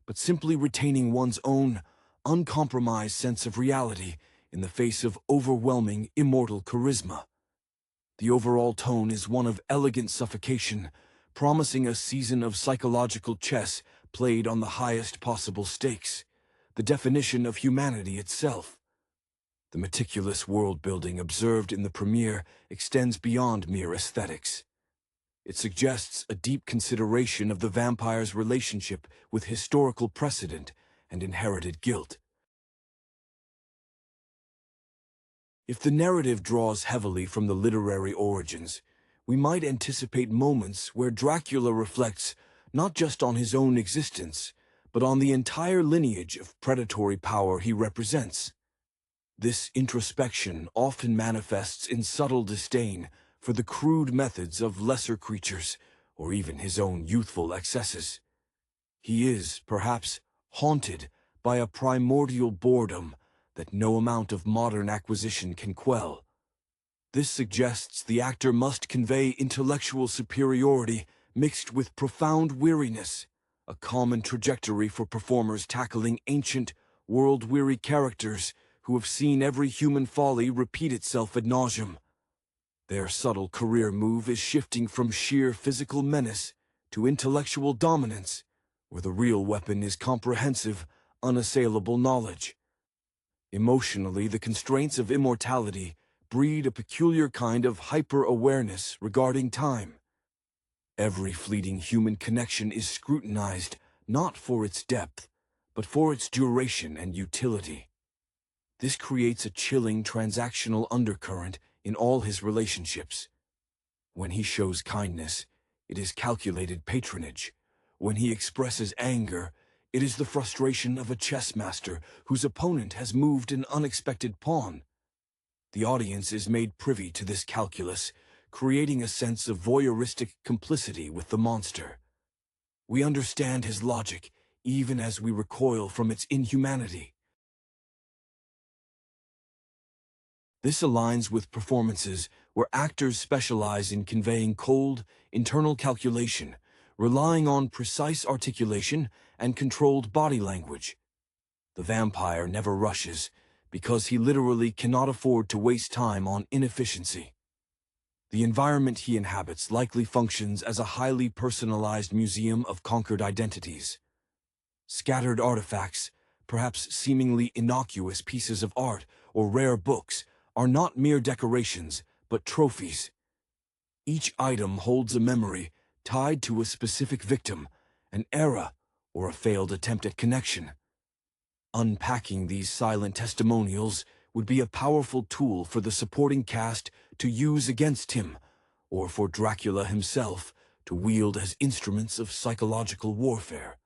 but simply retaining one's own uncompromised sense of reality in the face of overwhelming immortal charisma. The overall tone is one of elegant suffocation, promising a season of psychological chess played on the highest possible stakes, the definition of humanity itself. The meticulous world-building observed in the premiere extends beyond mere aesthetics. It suggests a deep consideration of the vampire's relationship with historical precedent and inherited guilt. If the narrative draws heavily from the literary origins, we might anticipate moments where Dracula reflects not just on his own existence, but on the entire lineage of predatory power he represents. This introspection often manifests in subtle disdain for the crude methods of lesser creatures, or even his own youthful excesses. He is, perhaps, haunted by a primordial boredom that no amount of modern acquisition can quell. This suggests the actor must convey intellectual superiority mixed with profound weariness, a common trajectory for performers tackling ancient, world-weary characters who have seen every human folly repeat itself ad nauseum. Their subtle career move is shifting from sheer physical menace to intellectual dominance, where the real weapon is comprehensive, unassailable knowledge. Emotionally, the constraints of immortality breed a peculiar kind of hyper-awareness regarding time. Every fleeting human connection is scrutinized not for its depth, but for its duration and utility. This creates a chilling transactional undercurrent in all his relationships. When he shows kindness, it is calculated patronage. When he expresses anger, it is the frustration of a chess master whose opponent has moved an unexpected pawn. The audience is made privy to this calculus, creating a sense of voyeuristic complicity with the monster. We understand his logic, even as we recoil from its inhumanity. This aligns with performances where actors specialize in conveying cold, internal calculation, relying on precise articulation and controlled body language. The vampire never rushes, because he literally cannot afford to waste time on inefficiency. The environment he inhabits likely functions as a highly personalized museum of conquered identities. Scattered artifacts, perhaps seemingly innocuous pieces of art or rare books, are not mere decorations, but trophies. Each item holds a memory tied to a specific victim, an era, or a failed attempt at connection. Unpacking these silent testimonials would be a powerful tool for the supporting cast to use against him, or for Dracula himself to wield as instruments of psychological warfare.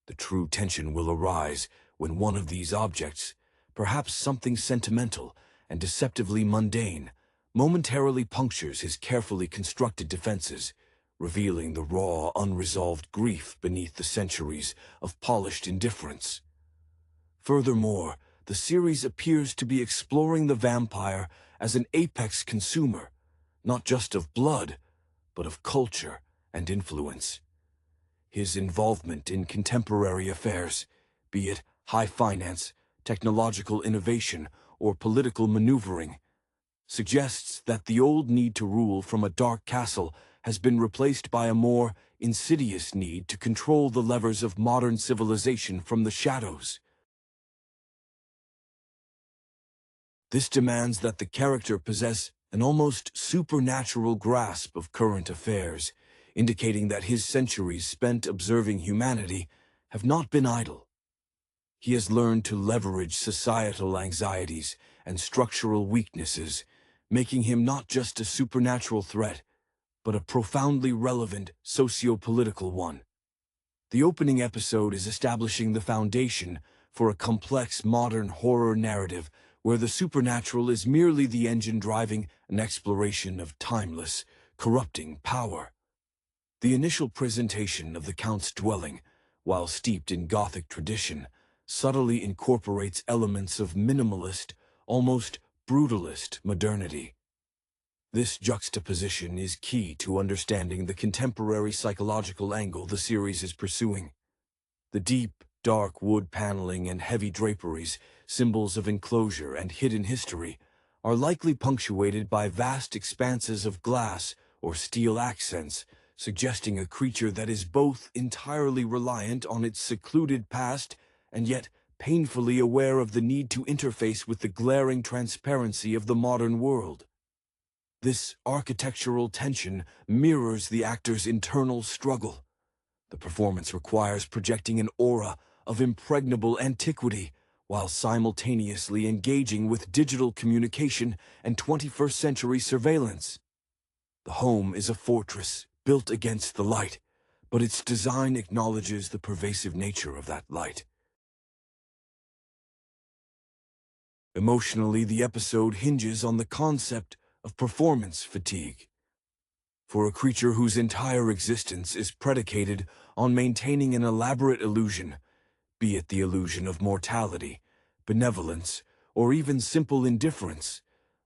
The true tension will arise when one of these objects, perhaps something sentimental and deceptively mundane, momentarily punctures his carefully constructed defenses, revealing the raw, unresolved grief beneath the centuries of polished indifference. Furthermore, the series appears to be exploring the vampire as an apex consumer, not just of blood, but of culture and influence. His involvement in contemporary affairs, be it high finance, technological innovation, or political maneuvering, suggests that the old need to rule from a dark castle has been replaced by a more insidious need to control the levers of modern civilization from the shadows. This demands that the character possess an almost supernatural grasp of current affairs, indicating that his centuries spent observing humanity have not been idle. He has learned to leverage societal anxieties and structural weaknesses, making him not just a supernatural threat, but a profoundly relevant socio-political one. The opening episode is establishing the foundation for a complex modern horror narrative where the supernatural is merely the engine driving an exploration of timeless, corrupting power. The initial presentation of the Count's dwelling, while steeped in Gothic tradition, subtly incorporates elements of minimalist, almost brutalist modernity. This juxtaposition is key to understanding the contemporary psychological angle the series is pursuing. The deep, dark wood paneling and heavy draperies, symbols of enclosure and hidden history, are likely punctuated by vast expanses of glass or steel accents, suggesting a creature that is both entirely reliant on its secluded past and yet painfully aware of the need to interface with the glaring transparency of the modern world. This architectural tension mirrors the actor's internal struggle. The performance requires projecting an aura of impregnable antiquity while simultaneously engaging with digital communication and 21st century surveillance. The home is a fortress built against the light, but its design acknowledges the pervasive nature of that light. Emotionally, the episode hinges on the concept of performance fatigue. For a creature whose entire existence is predicated on maintaining an elaborate illusion, be it the illusion of mortality, benevolence, or even simple indifference,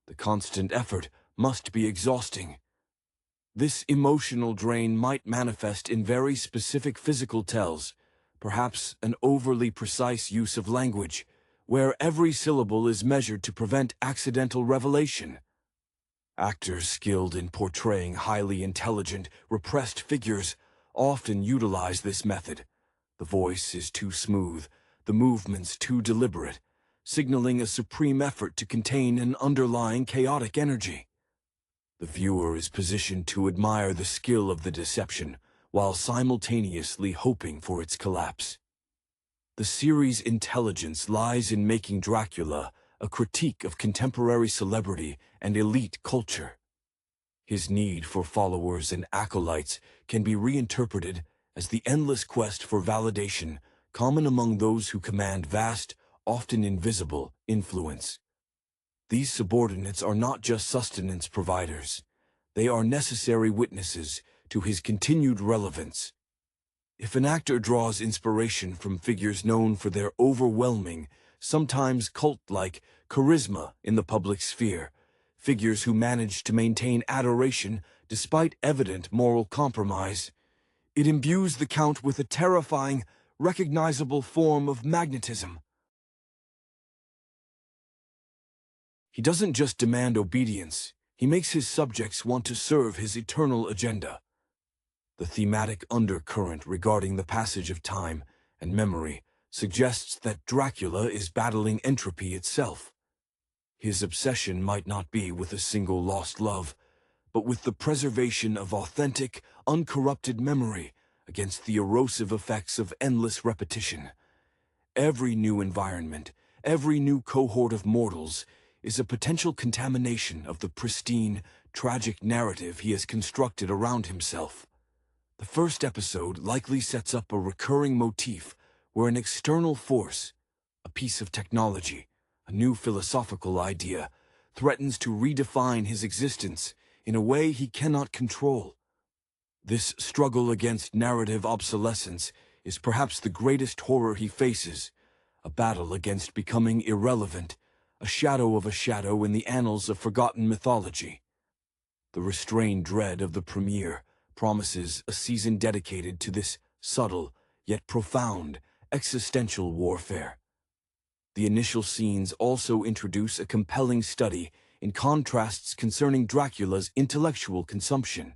the constant effort must be exhausting. This emotional drain might manifest in very specific physical tells, perhaps an overly precise use of language, where every syllable is measured to prevent accidental revelation. Actors skilled in portraying highly intelligent, repressed figures often utilize this method. The voice is too smooth, the movements too deliberate, signaling a supreme effort to contain an underlying chaotic energy. The viewer is positioned to admire the skill of the deception, while simultaneously hoping for its collapse. The series' intelligence lies in making Dracula a critique of contemporary celebrity and elite culture. His need for followers and acolytes can be reinterpreted as the endless quest for validation common among those who command vast, often invisible, influence. These subordinates are not just sustenance providers. They are necessary witnesses to his continued relevance. If an actor draws inspiration from figures known for their overwhelming, sometimes cult-like, charisma in the public sphere, figures who manage to maintain adoration despite evident moral compromise, it imbues the Count with a terrifying, recognizable form of magnetism. He doesn't just demand obedience, he makes his subjects want to serve his eternal agenda. The thematic undercurrent regarding the passage of time and memory suggests that Dracula is battling entropy itself. His obsession might not be with a single lost love, but with the preservation of authentic, uncorrupted memory against the erosive effects of endless repetition. Every new environment, every new cohort of mortals, is a potential contamination of the pristine, tragic narrative he has constructed around himself. The first episode likely sets up a recurring motif where an external force, a piece of technology, a new philosophical idea, threatens to redefine his existence in a way he cannot control. This struggle against narrative obsolescence is perhaps the greatest horror he faces, a battle against becoming irrelevant, a shadow of a shadow in the annals of forgotten mythology. The restrained dread of the premiere promises a season dedicated to this subtle, yet profound, existential warfare. The initial scenes also introduce a compelling study in contrasts concerning Dracula's intellectual consumption.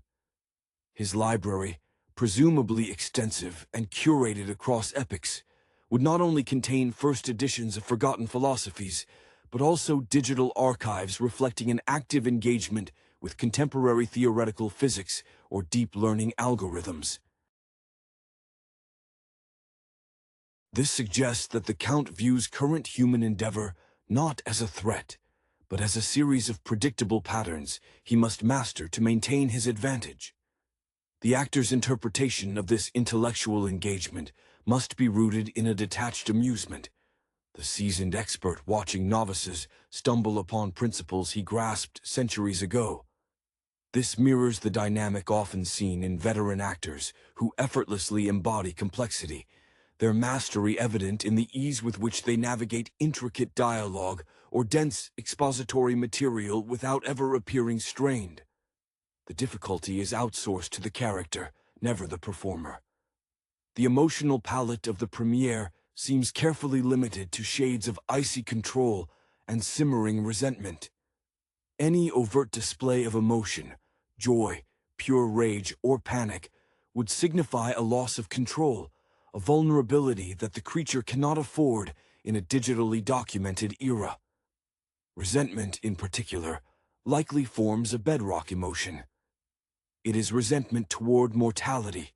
His library, presumably extensive and curated across epochs, would not only contain first editions of forgotten philosophies, but also digital archives reflecting an active engagement with contemporary theoretical physics or deep learning algorithms. This suggests that the Count views current human endeavor not as a threat, but as a series of predictable patterns he must master to maintain his advantage. The actor's interpretation of this intellectual engagement must be rooted in a detached amusement, the seasoned expert watching novices stumble upon principles he grasped centuries ago. This mirrors the dynamic often seen in veteran actors who effortlessly embody complexity, their mastery evident in the ease with which they navigate intricate dialogue or dense expository material without ever appearing strained. The difficulty is outsourced to the character, never the performer. The emotional palette of the premiere seems carefully limited to shades of icy control and simmering resentment. Any overt display of emotion, joy, pure rage, or panic would signify a loss of control, a vulnerability that the creature cannot afford in a digitally documented era. Resentment, in particular, likely forms a bedrock emotion. It is resentment toward mortality,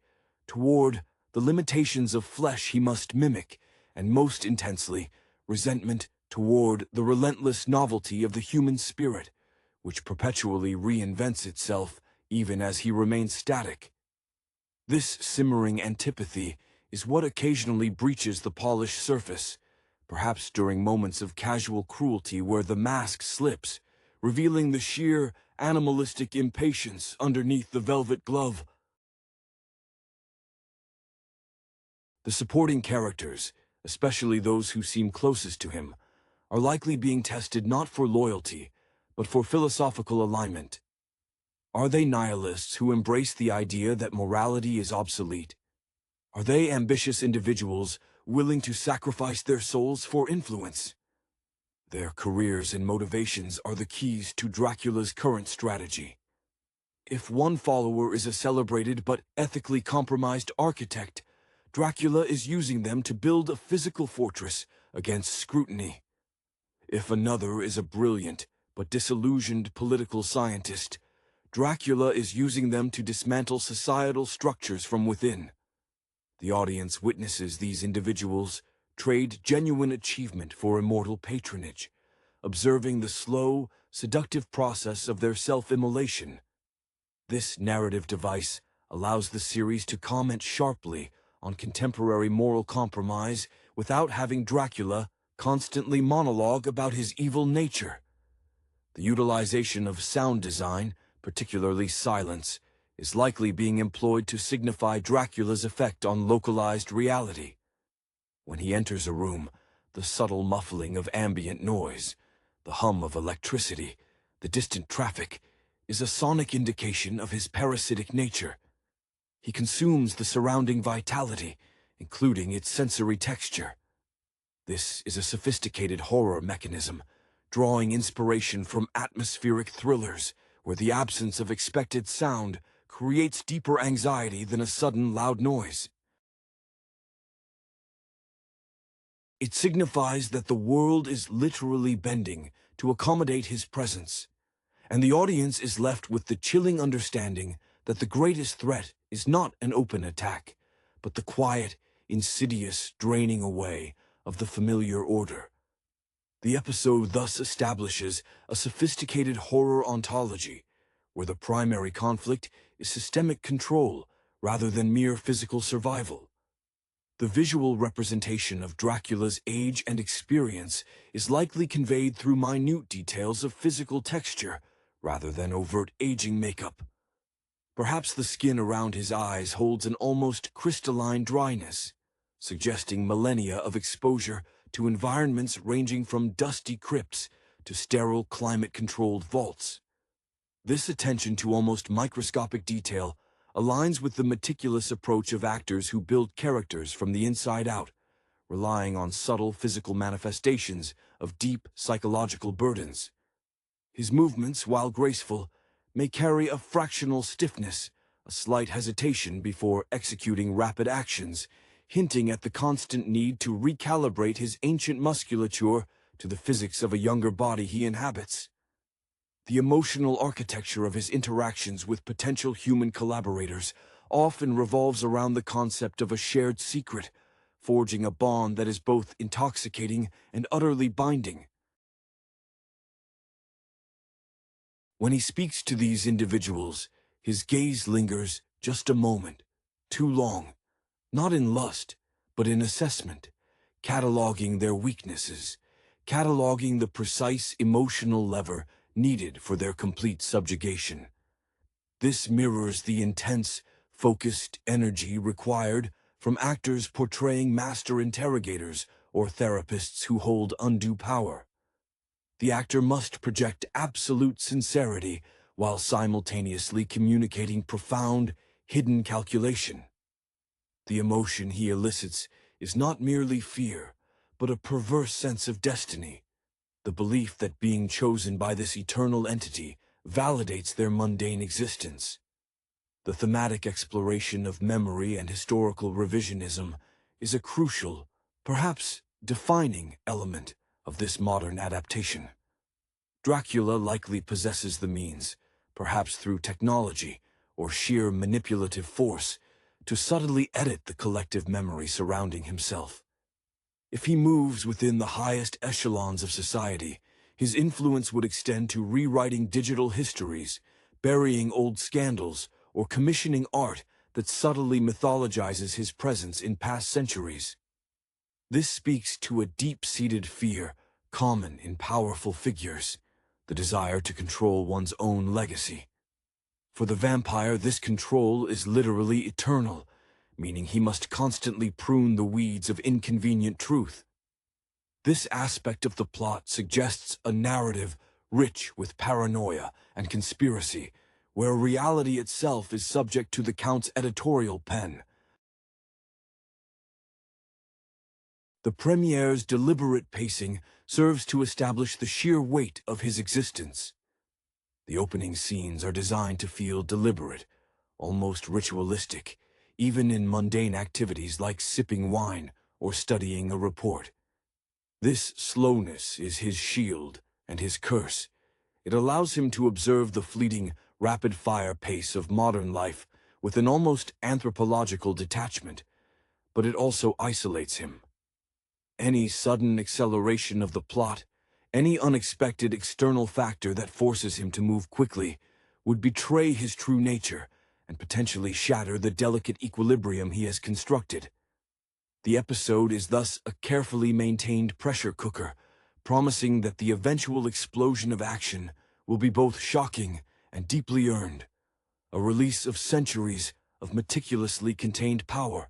toward the limitations of flesh he must mimic, and most intensely, resentment toward the relentless novelty of the human spirit, which perpetually reinvents itself even as he remains static. This simmering antipathy is what occasionally breaches the polished surface, perhaps during moments of casual cruelty where the mask slips, revealing the sheer, animalistic impatience underneath the velvet glove. The supporting characters, especially those who seem closest to him, are likely being tested not for loyalty, but for philosophical alignment. Are they nihilists who embrace the idea that morality is obsolete? Are they ambitious individuals willing to sacrifice their souls for influence? Their careers and motivations are the keys to Dracula's current strategy. If one follower is a celebrated but ethically compromised architect, Dracula is using them to build a physical fortress against scrutiny. If another is a brilliant but disillusioned political scientist, Dracula is using them to dismantle societal structures from within. The audience witnesses these individuals trade genuine achievement for immortal patronage, observing the slow, seductive process of their self-immolation. This narrative device allows the series to comment sharply on contemporary moral compromise without having Dracula constantly monologue about his evil nature. The utilization of sound design, particularly silence, is likely being employed to signify Dracula's effect on localized reality. When he enters a room, the subtle muffling of ambient noise, the hum of electricity, the distant traffic, is a sonic indication of his parasitic nature. He consumes the surrounding vitality, including its sensory texture. This is a sophisticated horror mechanism, drawing inspiration from atmospheric thrillers, where the absence of expected sound creates deeper anxiety than a sudden loud noise. It signifies that the world is literally bending to accommodate his presence, and the audience is left with the chilling understanding that the greatest threat is not an open attack, but the quiet, insidious draining away of the familiar order. The episode thus establishes a sophisticated horror ontology, where the primary conflict is systemic control rather than mere physical survival. The visual representation of Dracula's age and experience is likely conveyed through minute details of physical texture rather than overt aging makeup. Perhaps the skin around his eyes holds an almost crystalline dryness, suggesting millennia of exposure to environments ranging from dusty crypts to sterile climate-controlled vaults. This attention to almost microscopic detail aligns with the meticulous approach of actors who build characters from the inside out, relying on subtle physical manifestations of deep psychological burdens. His movements, while graceful, may carry a fractional stiffness, a slight hesitation before executing rapid actions, hinting at the constant need to recalibrate his ancient musculature to the physics of a younger body he inhabits. The emotional architecture of his interactions with potential human collaborators often revolves around the concept of a shared secret, forging a bond that is both intoxicating and utterly binding. When he speaks to these individuals, his gaze lingers just a moment, too long, not in lust, but in assessment, cataloging their weaknesses, cataloging the precise emotional lever needed for their complete subjugation. This mirrors the intense, focused energy required from actors portraying master interrogators or therapists who hold undue power. The actor must project absolute sincerity while simultaneously communicating profound, hidden calculation. The emotion he elicits is not merely fear, but a perverse sense of destiny, the belief that being chosen by this eternal entity validates their mundane existence. The thematic exploration of memory and historical revisionism is a crucial, perhaps defining element of this modern adaptation. Dracula likely possesses the means, perhaps through technology or sheer manipulative force, to subtly edit the collective memory surrounding himself. If he moves within the highest echelons of society, his influence would extend to rewriting digital histories, burying old scandals, or commissioning art that subtly mythologizes his presence in past centuries. This speaks to a deep-seated fear common in powerful figures, the desire to control one's own legacy. For the vampire, this control is literally eternal, meaning he must constantly prune the weeds of inconvenient truth. This aspect of the plot suggests a narrative rich with paranoia and conspiracy, where reality itself is subject to the Count's editorial pen. The premiere's deliberate pacing serves to establish the sheer weight of his existence. The opening scenes are designed to feel deliberate, almost ritualistic, even in mundane activities like sipping wine or studying a report. This slowness is his shield and his curse. It allows him to observe the fleeting, rapid-fire pace of modern life with an almost anthropological detachment, but it also isolates him. Any sudden acceleration of the plot, any unexpected external factor that forces him to move quickly, would betray his true nature and potentially shatter the delicate equilibrium he has constructed. The episode is thus a carefully maintained pressure cooker, promising that the eventual explosion of action will be both shocking and deeply earned, a release of centuries of meticulously contained power.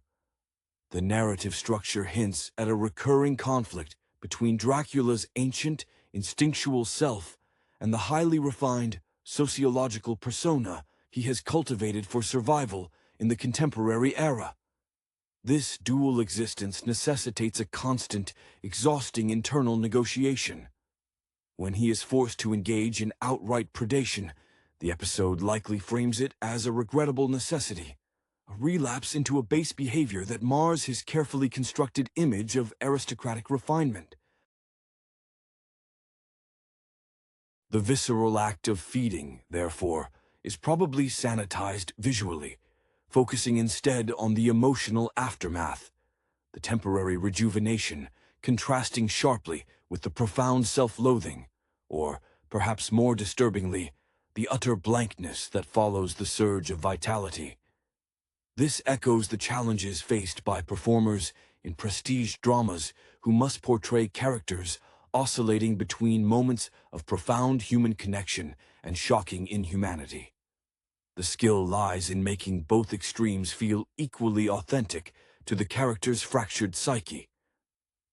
The narrative structure hints at a recurring conflict between Dracula's ancient, instinctual self and the highly refined, sociological persona he has cultivated for survival in the contemporary era. This dual existence necessitates a constant, exhausting internal negotiation. When he is forced to engage in outright predation, the episode likely frames it as a regrettable necessity, a relapse into a base behavior that mars his carefully constructed image of aristocratic refinement. The visceral act of feeding, therefore, is probably sanitized visually, focusing instead on the emotional aftermath, the temporary rejuvenation, contrasting sharply with the profound self-loathing, or, perhaps more disturbingly, the utter blankness that follows the surge of vitality. This echoes the challenges faced by performers in prestige dramas who must portray characters oscillating between moments of profound human connection and shocking inhumanity. The skill lies in making both extremes feel equally authentic to the character's fractured psyche.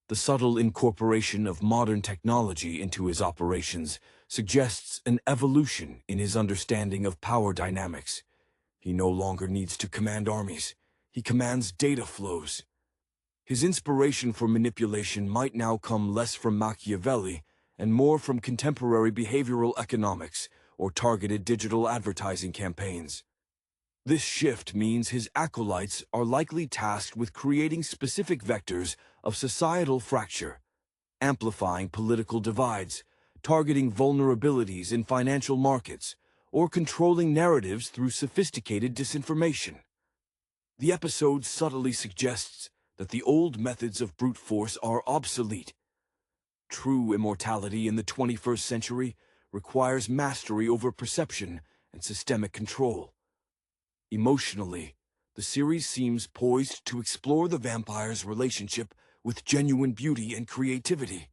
The subtle incorporation of modern technology into his operations suggests an evolution in his understanding of power dynamics. He no longer needs to command armies. He commands data flows. His inspiration for manipulation might now come less from Machiavelli and more from contemporary behavioral economics or targeted digital advertising campaigns. This shift means his acolytes are likely tasked with creating specific vectors of societal fracture, amplifying political divides, targeting vulnerabilities in financial markets, or controlling narratives through sophisticated disinformation. The episode subtly suggests that the old methods of brute force are obsolete. True immortality in the 21st century requires mastery over perception and systemic control. Emotionally, the series seems poised to explore the vampire's relationship with genuine beauty and creativity.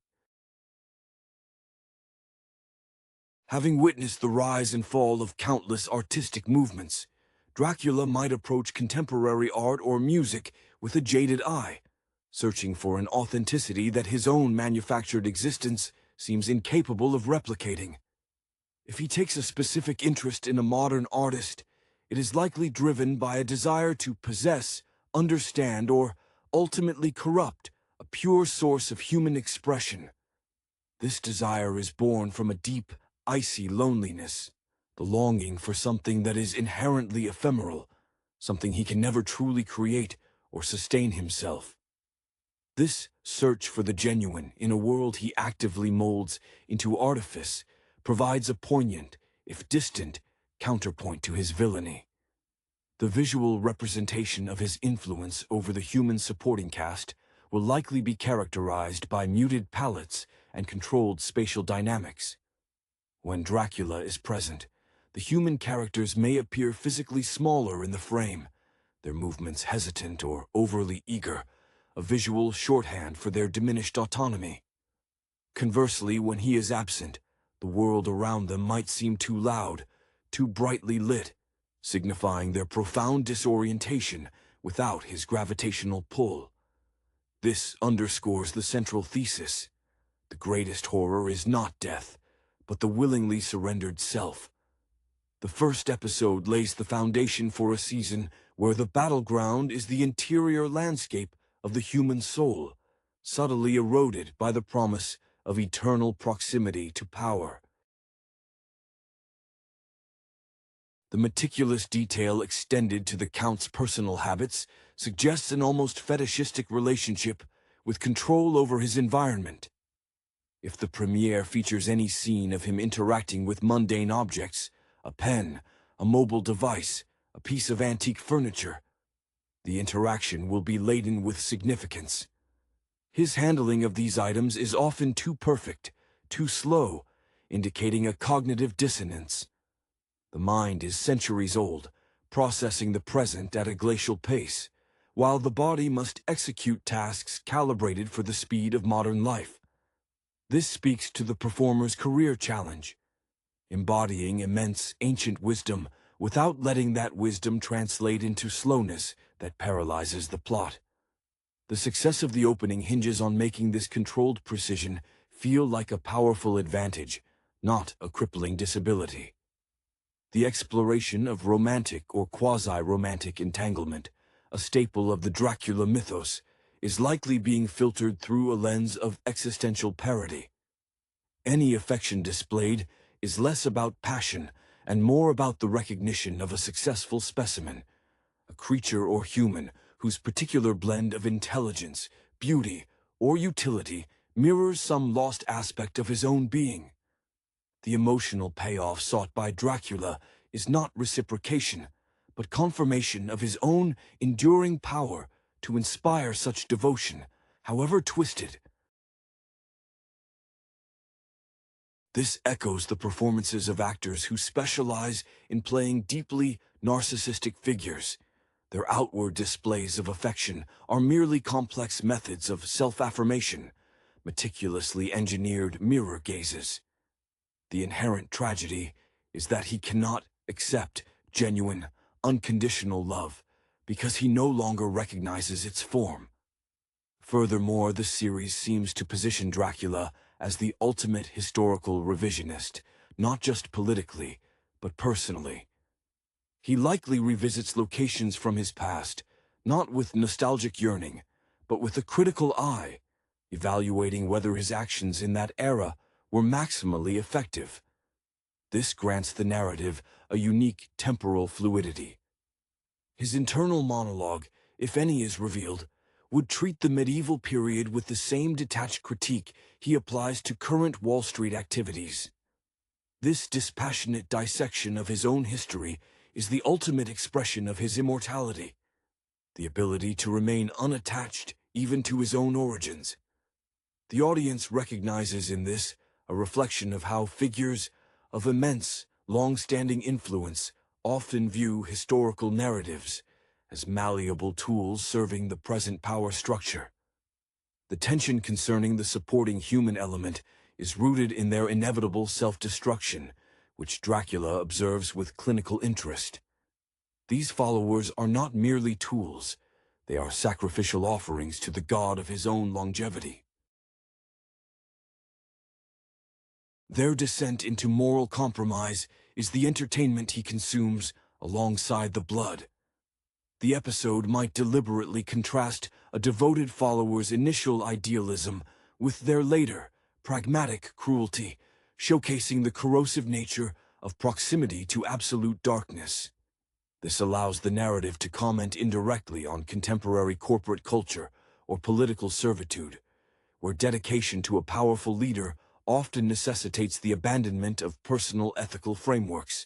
Having witnessed the rise and fall of countless artistic movements, Dracula might approach contemporary art or music with a jaded eye, searching for an authenticity that his own manufactured existence seems incapable of replicating. If he takes a specific interest in a modern artist, it is likely driven by a desire to possess, understand, or ultimately corrupt a pure source of human expression. This desire is born from a deep, icy loneliness, the longing for something that is inherently ephemeral, something he can never truly create or sustain himself. This search for the genuine in a world he actively molds into artifice provides a poignant, if distant, counterpoint to his villainy. The visual representation of his influence over the human supporting cast will likely be characterized by muted palettes and controlled spatial dynamics. When Dracula is present, the human characters may appear physically smaller in the frame, their movements hesitant or overly eager, a visual shorthand for their diminished autonomy. Conversely, when he is absent, the world around them might seem too loud, too brightly lit, signifying their profound disorientation without his gravitational pull. This underscores the central thesis. The greatest horror is not death, but the willingly surrendered self. The first episode lays the foundation for a season where the battleground is the interior landscape of the human soul, subtly eroded by the promise of eternal proximity to power. The meticulous detail extended to the Count's personal habits suggests an almost fetishistic relationship with control over his environment. If the premiere features any scene of him interacting with mundane objects, a pen, a mobile device, a piece of antique furniture, the interaction will be laden with significance. His handling of these items is often too perfect, too slow, indicating a cognitive dissonance. The mind is centuries old, processing the present at a glacial pace, while the body must execute tasks calibrated for the speed of modern life. This speaks to the performer's career challenge, embodying immense ancient wisdom without letting that wisdom translate into slowness that paralyzes the plot. The success of the opening hinges on making this controlled precision feel like a powerful advantage, not a crippling disability. The exploration of romantic or quasi-romantic entanglement, a staple of the Dracula mythos, is likely being filtered through a lens of existential parody. Any affection displayed is less about passion and more about the recognition of a successful specimen, a creature or human whose particular blend of intelligence, beauty, or utility mirrors some lost aspect of his own being. The emotional payoff sought by Dracula is not reciprocation, but confirmation of his own enduring power to inspire such devotion, however twisted. This echoes the performances of actors who specialize in playing deeply narcissistic figures. Their outward displays of affection are merely complex methods of self-affirmation, meticulously engineered mirror gazes. The inherent tragedy is that he cannot accept genuine, unconditional love because he no longer recognizes its form. Furthermore, the series seems to position Dracula as the ultimate historical revisionist, not just politically, but personally. He likely revisits locations from his past, not with nostalgic yearning, but with a critical eye, evaluating whether his actions in that era were maximally effective. This grants the narrative a unique temporal fluidity. His internal monologue, if any is revealed, would treat the medieval period with the same detached critique he applies to current Wall Street activities. This dispassionate dissection of his own history is the ultimate expression of his immortality, the ability to remain unattached even to his own origins. The audience recognizes in this a reflection of how figures of immense, long-standing influence often view historical narratives as malleable tools serving the present power structure. The tension concerning the supporting human element is rooted in their inevitable self-destruction, which Dracula observes with clinical interest. These followers are not merely tools, they are sacrificial offerings to the god of his own longevity. Their descent into moral compromise is the entertainment he consumes alongside the blood. The episode might deliberately contrast a devoted follower's initial idealism with their later, pragmatic cruelty, showcasing the corrosive nature of proximity to absolute darkness. This allows the narrative to comment indirectly on contemporary corporate culture or political servitude, where dedication to a powerful leader often necessitates the abandonment of personal ethical frameworks.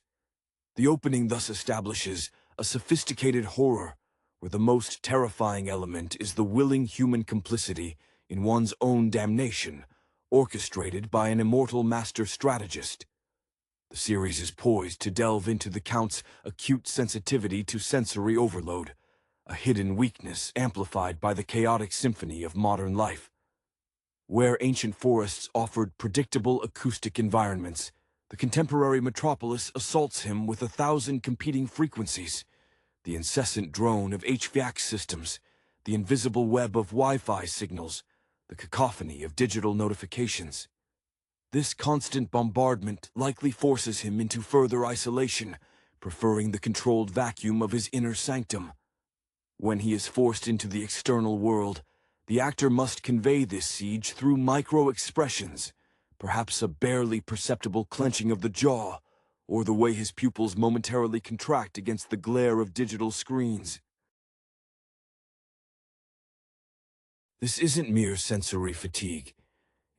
The opening thus establishes a sophisticated horror, where the most terrifying element is the willing human complicity in one's own damnation, orchestrated by an immortal master strategist. The series is poised to delve into the Count's acute sensitivity to sensory overload, a hidden weakness amplified by the chaotic symphony of modern life. Where ancient forests offered predictable acoustic environments, the contemporary metropolis assaults him with 1,000 competing frequencies, the incessant drone of HVAC systems, the invisible web of Wi-Fi signals, the cacophony of digital notifications. This constant bombardment likely forces him into further isolation, preferring the controlled vacuum of his inner sanctum. When he is forced into the external world, the actor must convey this siege through micro-expressions, perhaps a barely perceptible clenching of the jaw, or the way his pupils momentarily contract against the glare of digital screens. This isn't mere sensory fatigue.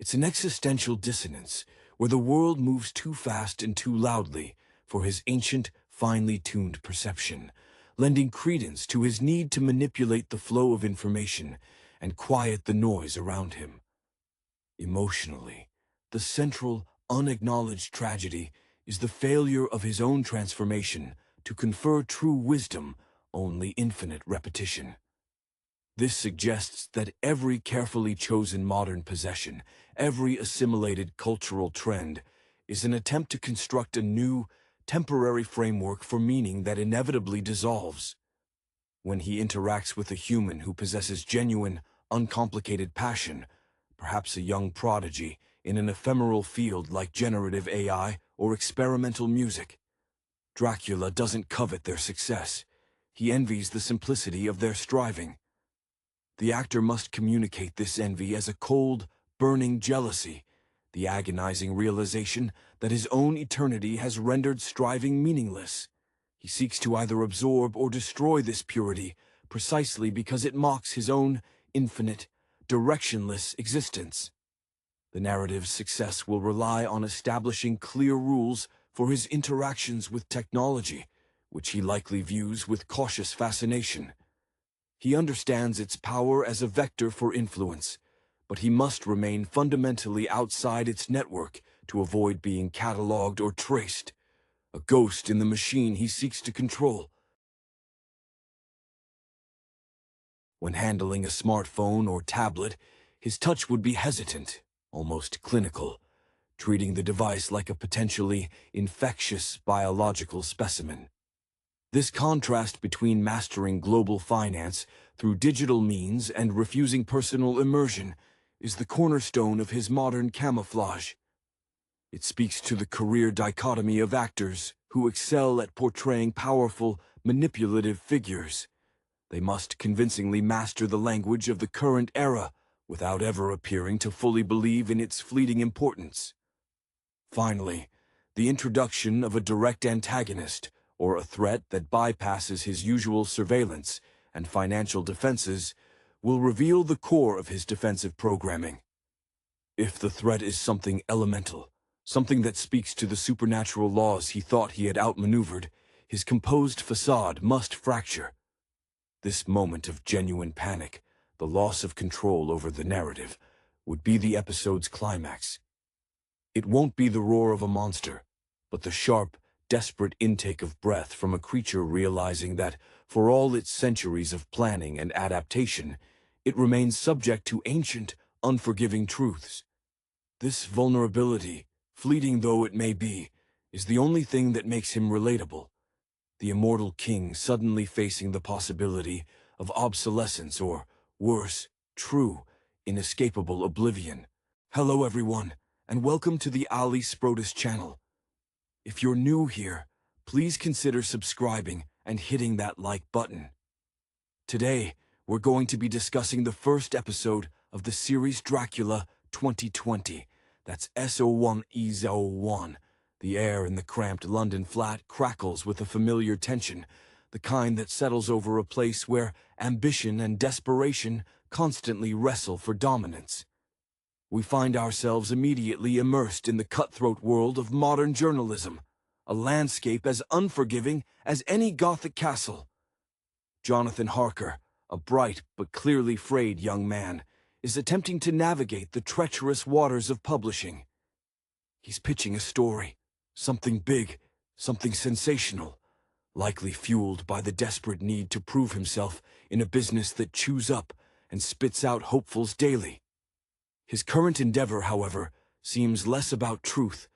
It's an existential dissonance, where the world moves too fast and too loudly for his ancient, finely tuned perception, lending credence to his need to manipulate the flow of information and quiet the noise around him. Emotionally, the central, unacknowledged tragedy is the failure of his own transformation to confer true wisdom, only infinite repetition. This suggests that every carefully chosen modern possession, every assimilated cultural trend, is an attempt to construct a new, temporary framework for meaning that inevitably dissolves. When he interacts with a human who possesses genuine, uncomplicated passion, perhaps a young prodigy in an ephemeral field like generative AI or experimental music, Dracula doesn't covet their success. He envies the simplicity of their striving. The actor must communicate this envy as a cold, burning jealousy, the agonizing realization that his own eternity has rendered striving meaningless. He seeks to either absorb or destroy this purity precisely because it mocks his own infinite, directionless existence. The narrative's success will rely on establishing clear rules for his interactions with technology, which he likely views with cautious fascination. He understands its power as a vector for influence, but he must remain fundamentally outside its network to avoid being cataloged or traced, a ghost in the machine he seeks to control. When handling a smartphone or tablet, his touch would be hesitant, almost clinical, treating the device like a potentially infectious biological specimen. This contrast between mastering global finance through digital means and refusing personal immersion is the cornerstone of his modern camouflage. It speaks to the career dichotomy of actors who excel at portraying powerful, manipulative figures. They must convincingly master the language of the current era without ever appearing to fully believe in its fleeting importance. Finally, the introduction of a direct antagonist, or a threat that bypasses his usual surveillance and financial defenses, will reveal the core of his defensive programming. If the threat is something elemental, something that speaks to the supernatural laws he thought he had outmaneuvered, his composed facade must fracture. This moment of genuine panic, the loss of control over the narrative, would be the episode's climax. It won't be the roar of a monster, but the sharp, desperate intake of breath from a creature realizing that, for all its centuries of planning and adaptation, it remains subject to ancient, unforgiving truths. This vulnerability, fleeting though it may be, is the only thing that makes him relatable. The immortal king suddenly facing the possibility of obsolescence or, worse, true, inescapable oblivion. Hello everyone, and welcome to the Ali Sprotus channel. If you're new here, please consider subscribing and hitting that like button. Today, we're going to be discussing the first episode of the series Dracula 2020. That's SO1E01. The air in the cramped London flat crackles with a familiar tension, the kind that settles over a place where ambition and desperation constantly wrestle for dominance. We find ourselves immediately immersed in the cutthroat world of modern journalism, a landscape as unforgiving as any Gothic castle. Jonathan Harker, a bright but clearly frayed young man, is attempting to navigate the treacherous waters of publishing. He's pitching a story, something big, something sensational, likely fueled by the desperate need to prove himself in a business that chews up and spits out hopefuls daily. His current endeavor, however, seems less about truth